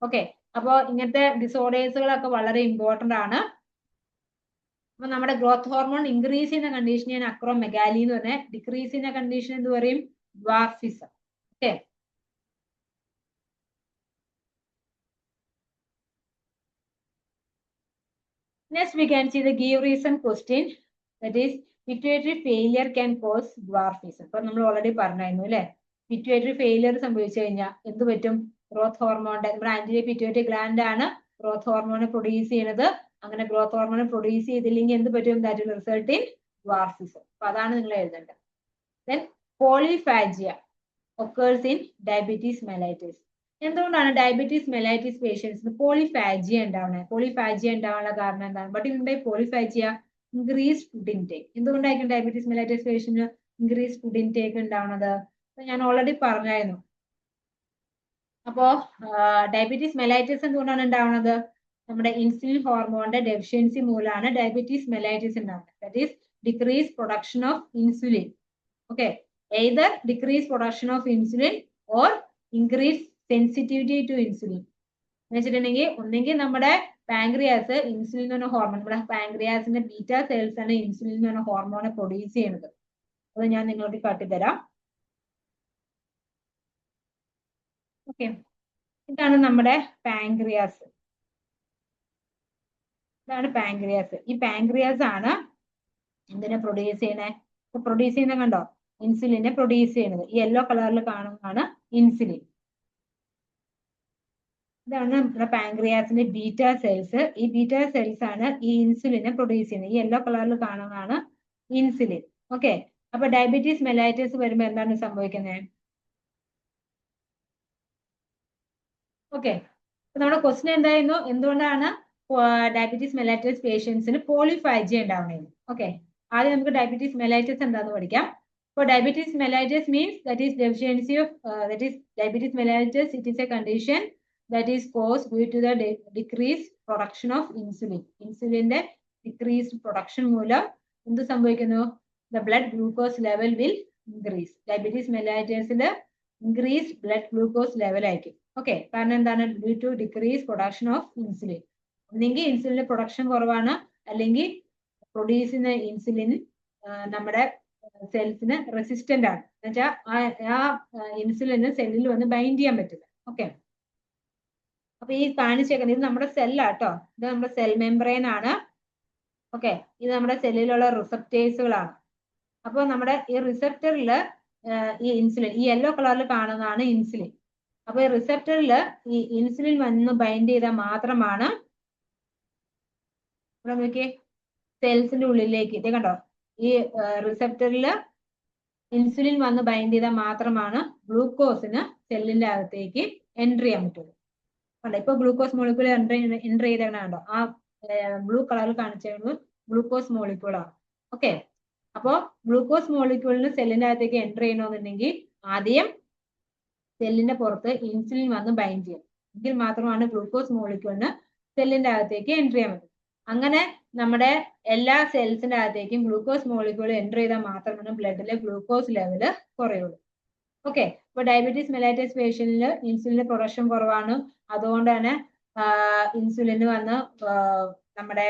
Speaker 1: Okay, അപ്പോൾ ഇങ്ങനത്തെ ഡിസോർഡേഴ്സുകളൊക്കെ വളരെ ഇമ്പോർട്ടന്റ് ആണ്. അപ്പൊ നമ്മുടെ ഗ്രോത്ത് ഹോർമോൺ ഇൻക്രീസ് ചെയ്യുന്ന കണ്ടീഷനെയാണ് അക്രോമെഗാലി എന്ന് പറഞ്ഞാൽ. ഡിക്രീസ് ചെയ്യുന്ന കണ്ടീഷൻ എന്ത് പറയും? Dwarfism. Okay, next we can see the give reason question, that is pituitary failure can cause dwarfism. അപ്പോൾ നമ്മൾ ഓൾറെഡി പറഞ്ഞായിരുന്നു അല്ലേ? പിറ്റ്യൂട്ടറി ഫെയിലിയർ സംഭവിച്ചു കഴിഞ്ഞാൽ എന്ത് പറ്റും? ഗ്രോത്ത് ഹോർമോണിന്റെ, നമ്മുടെ ആന്റിരി പിറ്റ്യൂട്ടറി ഗ്ലാൻഡ് ആണ് ഗ്രോത്ത് ഹോർമോൺ പ്രൊഡ്യൂസ് ചെയ്യുന്നത്. അങ്ങനെ ഗ്രോത്ത് ഹോർമോൺ പ്രൊഡ്യൂസ് ചെയ്തില്ലെങ്കിൽ എന്ത് പറ്റും? That will result in dwarfism. അപ്പൊ അതാണ് നിങ്ങൾ എഴുതേണ്ടത്. Then polyphagia occurs in diabetes mellitus. എന്തുകൊണ്ടാണ് ഡയബറ്റീസ് മെലൈറ്റിസ് പേഷ്യൻസിന് പോളിഫാജിയ ഉണ്ടാവുന്നത്? പോളിഫാജിയ ഉണ്ടാവാനുള്ള കാരണം എന്താണ്? ബട്ട് ഇവിടെ പോളിഫാജിയ ഇൻക്രീസ് ഫുഡ് ഇൻടേക്ക്. എന്തുകൊണ്ടായിരിക്കും ഡയബറ്റീസ് മെലൈറ്റിസ് പേഷ്യന്റിന് ഇൻക്രീസ് ഫുഡ് ഇൻടേക്ക് ഉണ്ടാവുന്നത്? ഞാൻ ഓൾറെഡി പറഞ്ഞായിരുന്നു. അപ്പോ ഡയബറ്റീസ് മെലൈറ്റിസ് എന്തുകൊണ്ടാണ് ഉണ്ടാവുന്നത്? നമ്മുടെ ഇൻസുലിൻ ഹോർമോണിന്റെ ഡെഫിഷ്യൻസി മൂലമാണ് ഡയബറ്റീസ് മെലൈറ്റിസ് ഉണ്ടാവുന്നത്. That is decrease production of insulin. Okay, either decrease production of insulin or increase sensitivity to insulin എന്ന് വെച്ചിട്ടുണ്ടെങ്കിൽ, ഒന്നെങ്കിൽ നമ്മുടെ പാങ്ക്രിയാസ് ഇൻസുലിൻ എന്ന് പറഞ്ഞ ഹോർമോൺ, നമ്മുടെ പാങ്ക്രിയാസിന്റെ ബീറ്റ സെൽസ് ആണ് ഇൻസുലിൻ എന്ന് പറഞ്ഞ ഹോർമോണെ പ്രൊഡ്യൂസ് ചെയ്യുന്നത്. അത് ഞാൻ നിങ്ങൾക്ക് കാട്ടിത്തരാം. ഓക്കെ, ഇതാണ് നമ്മുടെ പാങ്ക്രിയാസ്. ഇതാണ് പാങ്ക്രിയാസ്. ഈ പാങ്ക്രിയാസ് ആണ് എന്തിനെ പ്രൊഡ്യൂസ് ചെയ്യണേ? പ്രൊഡ്യൂസ് ചെയ്യുന്ന കണ്ടോ? ഇൻസുലിനെ പ്രൊഡ്യൂസ് ചെയ്യുന്നത്. ഈ യെല്ലോ കളറിൽ കാണുന്നതാണ് ഇൻസുലിൻ. ഇതാണ് നമ്മുടെ പാങ്ക്രിയാസിന്റെ ബീറ്റ സെൽസ്. ഈ ബീറ്റ സെൽസ് ആണ് ഈ ഇൻസുലിനെ പ്രൊഡ്യൂസ് ചെയ്യുന്നത്. ഈ യെല്ലോ കളറിൽ കാണുന്നതാണ് ഇൻസുലിൻ. ഓക്കെ, അപ്പൊ ഡയബറ്റീസ് മെലൈറ്റിസ് വരുമ്പോൾ എന്താണ് സംഭവിക്കുന്നത്? ഓക്കെ, നമ്മുടെ ക്വസ്റ്റ്യൻ എന്തായിരുന്നു? എന്തുകൊണ്ടാണ് ഡയബറ്റീസ് മെലൈറ്റിസ് പേഷ്യൻസിന് പോളിഫാജിയ ഉണ്ടാവുന്നത്? ഓക്കെ, ആദ്യം നമുക്ക് ഡയബറ്റീസ് മെലൈറ്റിസ് എന്താന്ന് പഠിക്കാം. For diabetes mellitus means that is deficiency of diabetes mellitus. It is a condition that is caused due to the decreased production of insulin. Insulinന്റെ decreased production മൂലം എന്ത് സംഭവിക്കുന്നു? The blood glucose level will increase. Diabetes mellitusന്റെ increased blood glucose level ആയിരിക്കും. Okay, കാരണം എന്താണ്? Due to decreased production of insulin. ഒന്നെങ്കിൽ ഇൻസുലിന്റെ production കുറവാണ്, അല്ലെങ്കിൽ produce ചെയ്യുന്ന ഇൻസുലിൻ നമ്മുടെ സെൽസിന് റെസിസ്റ്റന്റ് ആണ്. എന്നുവെച്ചാൽ ആ ഇൻസുലിന് സെല്ലിൽ വന്ന് ബൈൻഡ് ചെയ്യാൻ പറ്റില്ല. ഓക്കെ, അപ്പൊ ഈ കാണിച്ചേക്കുന്നത് ഇത് നമ്മുടെ സെല്ലാട്ടോ. ഇത് നമ്മുടെ സെൽ മെംബ്രെയിൻ ആണ്. ഓക്കെ, ഇത് നമ്മുടെ സെല്ലിലുള്ള റിസപ്റ്റേഴ്സുകളാണ്. അപ്പോൾ നമ്മുടെ ഈ റിസപ്റ്ററിൽ ഈ ഇൻസുലിൻ, ഈ യെല്ലോ കളറിൽ കാണുന്നതാണ് ഇൻസുലിൻ. അപ്പൊ ഈ റിസപ്റ്ററിൽ ഈ ഇൻസുലിൻ വന്ന് ബൈൻഡ് ചെയ്താൽ മാത്രമാണ് ഇവിടെ നോക്കിയേ സെൽസിന്റെ ഉള്ളിലേക്ക്, ഇത് കണ്ടോ, ഈ റിസപ്റ്ററിൽ ഇൻസുലിൻ വന്ന് ബൈൻഡ് ചെയ്താൽ മാത്രമാണ് ഗ്ലൂക്കോസിന് സെല്ലിന്റെ അകത്തേക്ക് എൻട്രി ചെയ്യാൻ പറ്റുള്ളൂ. കണ്ടോ, ഇപ്പൊ ഗ്ലൂക്കോസ് മോളിക്യൂൾ എൻട്രി ചെയ്തേക്കണ കണ്ടോ? ആ ബ്ലൂ കളറിൽ കാണിച്ചത് ഗ്ലൂക്കോസ് മോളിക്യൂളാണ്. ഓക്കെ, അപ്പോ ഗ്ലൂക്കോസ് മോളിക്യൂളിന് സെല്ലിന്റെ അകത്തേക്ക് എൻട്രി ചെയ്യണമെന്നുണ്ടെങ്കിൽ ആദ്യം സെല്ലിന്റെ പുറത്ത് ഇൻസുലിൻ വന്ന് ബൈൻഡ് ചെയ്യും. എങ്കിൽ മാത്രമാണ് ഗ്ലൂക്കോസ് മോളിക്യൂളിന് സെല്ലിന്റെ അകത്തേക്ക് എൻട്രി ചെയ്യാൻ പറ്റും. അങ്ങനെ നമ്മുടെ എല്ലാ സെൽസിന്റെ അകത്തേക്കും ഗ്ലൂക്കോസ് മോളിക്യൂൾ എൻട്രി ചെയ്താൽ മാത്രമാണ് ബ്ലഡിലെ ഗ്ലൂക്കോസ് ലെവല് കുറയുള്ളൂ. ഓക്കെ, ഇപ്പൊ ഡയബറ്റീസ് മെലൈറ്റിസ് പേഷ്യന്റിന് ഇൻസുലിന്റെ പ്രൊഡക്ഷൻ കുറവാണ്. അതുകൊണ്ട് തന്നെ ഇൻസുലിന് വന്ന് നമ്മുടെ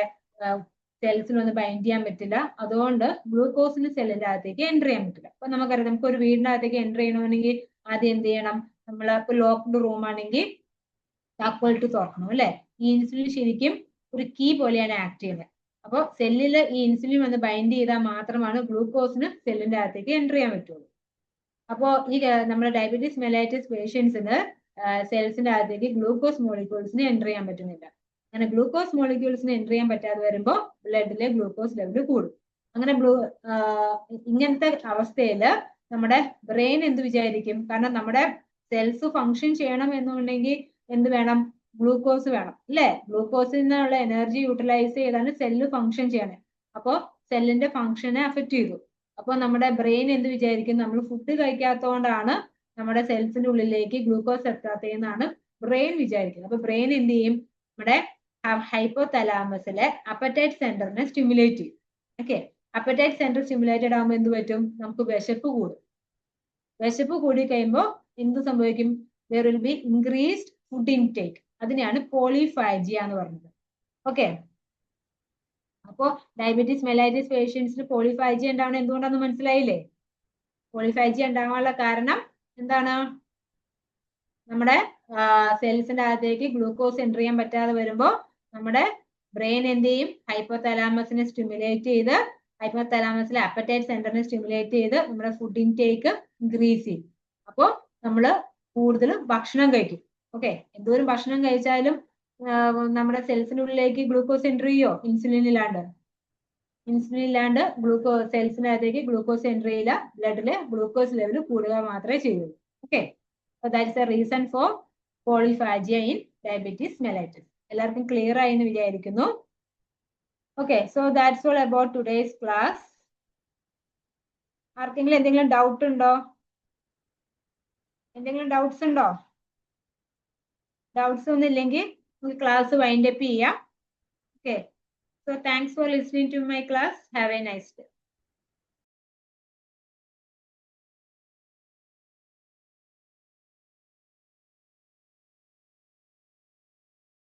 Speaker 1: സെൽസിനൊന്നും ബൈൻഡ് ചെയ്യാൻ പറ്റില്ല. അതുകൊണ്ട് ഗ്ലൂക്കോസിന് സെല്ലിന്റെ അകത്തേക്ക് എൻ്റർ ചെയ്യാൻ പറ്റില്ല. അപ്പൊ നമുക്കറിയാം, നമുക്ക് ഒരു വീടിന്റെ അകത്തേക്ക് എൻ്റർ ചെയ്യണമെങ്കിൽ ആദ്യം എന്ത് ചെയ്യണം? നമ്മൾ ഇപ്പൊ ലോക്ക്ഡ് റൂം ആണെങ്കിൽ താക്കോലിട്ട് തുറക്കണം അല്ലെ? ഈ ഇൻസുലിൻ ശരിക്കും ഒരു കീ പോലെയാണ് ആക്ട് ചെയ്യുന്നത്. അപ്പോൾ സെല്ലിൽ ഈ ഇൻസുലിൻ വന്ന് ബൈൻഡ് ചെയ്താൽ മാത്രമാണ് ഗ്ലൂക്കോസിന് സെല്ലിന്റെ അകത്തേക്ക് എൻ്റർ ചെയ്യാൻ പറ്റുള്ളൂ. അപ്പോൾ ഈ നമ്മുടെ ഡയബറ്റീസ് മെലൈറ്റസ് പേഷ്യൻസിന് സെൽസിന്റെ അകത്തേക്ക് ഗ്ലൂക്കോസ് മോളിക്യൂൾസിന് എൻ്റർ ചെയ്യാൻ പറ്റുന്നില്ല. അങ്ങനെ ഗ്ലൂക്കോസ് മോളിക്യൂൾസിന് എൻ്റർ ചെയ്യാൻ പറ്റാതെ വരുമ്പോൾ ബ്ലഡിലെ ഗ്ലൂക്കോസ് ലെവൽ കൂടും. അങ്ങനെ ഇങ്ങനത്തെ അവസ്ഥയിൽ നമ്മുടെ ബ്രെയിൻ എന്ത് വിചാരിക്കും? കാരണം നമ്മുടെ സെൽസ് ഫങ്ഷൻ ചെയ്യണം എന്നുണ്ടെങ്കിൽ എന്ത് വേണം? ഗ്ലൂക്കോസ് വേണം അല്ലെ? ഗ്ലൂക്കോസിൽ നിന്നുള്ള എനർജി യൂട്ടിലൈസ് ചെയ്താണ് സെല്ല് ഫങ്ഷൻ ചെയ്യണേ. അപ്പോൾ സെല്ലിന്റെ ഫങ്ഷനെ അഫക്ട് ചെയ്തു. അപ്പോൾ നമ്മുടെ ബ്രെയിൻ എന്ത് വിചാരിക്കും? നമ്മൾ ഫുഡ് കഴിക്കാത്തതുകൊണ്ടാണ് നമ്മുടെ സെൽസിന്റെ ഉള്ളിലേക്ക് ഗ്ലൂക്കോസ് എത്താത്തതെന്നാണ് ബ്രെയിൻ വിചാരിക്കുന്നത്. അപ്പൊ ബ്രെയിൻ എന്ത് ചെയ്യും? നമ്മുടെ ഹൈപ്പോതലാമസിലെ അപ്പറ്റൈറ്റ് സെന്ററിനെ സ്റ്റിമുലേറ്റ് ചെയ്യും. ഓക്കെ, അപ്പറ്റൈറ്റ് സെന്റർ സ്റ്റിമുലേറ്റഡ് ആകുമ്പോൾ എന്ത് പറ്റും? നമുക്ക് വിശപ്പ് കൂടും. വിശപ്പ് കൂടി കഴിയുമ്പോൾ എന്ത് സംഭവിക്കും? there will be increased food intake. അതിനെയാണ് പോളിഫാജിയ എന്ന് പറയുന്നത്. ഓക്കെ, അപ്പോ ഡയബറ്റീസ് മെലൈറ്റസ് പേഷ്യൻസിന് പോളിഫാജിയ ഉണ്ടാവണം എന്തുകൊണ്ടാണെന്ന് മനസ്സിലായില്ലേ? പോളിഫാജിയ ഉണ്ടാകാനുള്ള കാരണം എന്താണ്? നമ്മുടെ സെൽസിന്റെ അകത്തേക്ക് ഗ്ലൂക്കോസ് എൻ്റർ ചെയ്യാൻ പറ്റാതെ വരുമ്പോൾ നമ്മുടെ ബ്രെയിൻ എന്ത് ചെയ്യും? ഹൈപ്പോതലാമസിനെ സ്റ്റിമുലേറ്റ് ചെയ്ത്, ഹൈപ്പോതലാമസിലെ അപ്പറ്റൈറ്റ് സെന്ററിനെ സ്റ്റിമുലേറ്റ് ചെയ്ത് നമ്മുടെ ഫുഡ് ഇൻടേക്ക് ഇൻക്രീസ് ചെയ്യും. അപ്പോൾ നമ്മൾ കൂടുതൽ ഭക്ഷണം കഴിക്കും. ഓക്കെ, എന്തോരം ഭക്ഷണം കഴിച്ചാലും നമ്മുടെ സെൽസിനുള്ളിലേക്ക് ഗ്ലൂക്കോസ് എൻ്റർ ചെയ്യോ? ഇൻസുലിൻ ഇല്ലാണ്ട് സെൽസിനകത്തേക്ക് ഗ്ലൂക്കോസ് എൻ്റർ ചെയ്യില്ല. ബ്ലഡിലെ ഗ്ലൂക്കോസ് ലെവൽ കൂടുക മാത്രമേ ചെയ്യുള്ളൂ. Okay, that is the reason for polyphagia in diabetes mellitus. എല്ലാവർക്കും ക്ലിയർ ആയി എന്ന് വിചാരിക്കുന്നു. Okay, so that's all about today's class. ആർക്കെങ്കിലും എന്തെങ്കിലും ഡൗട്ട് ഉണ്ടോ? എന്തെങ്കിലും ഡൗട്ട്സ് ഉണ്ടോ? ഡൗട്ട്സ് ഒന്നും ഇല്ലെങ്കിൽ നമുക്ക് ക്ലാസ് വൈൻഡ് അപ്പ് ചെയ്യാം. Okay, so thanks for listening to my class. Have a nice day.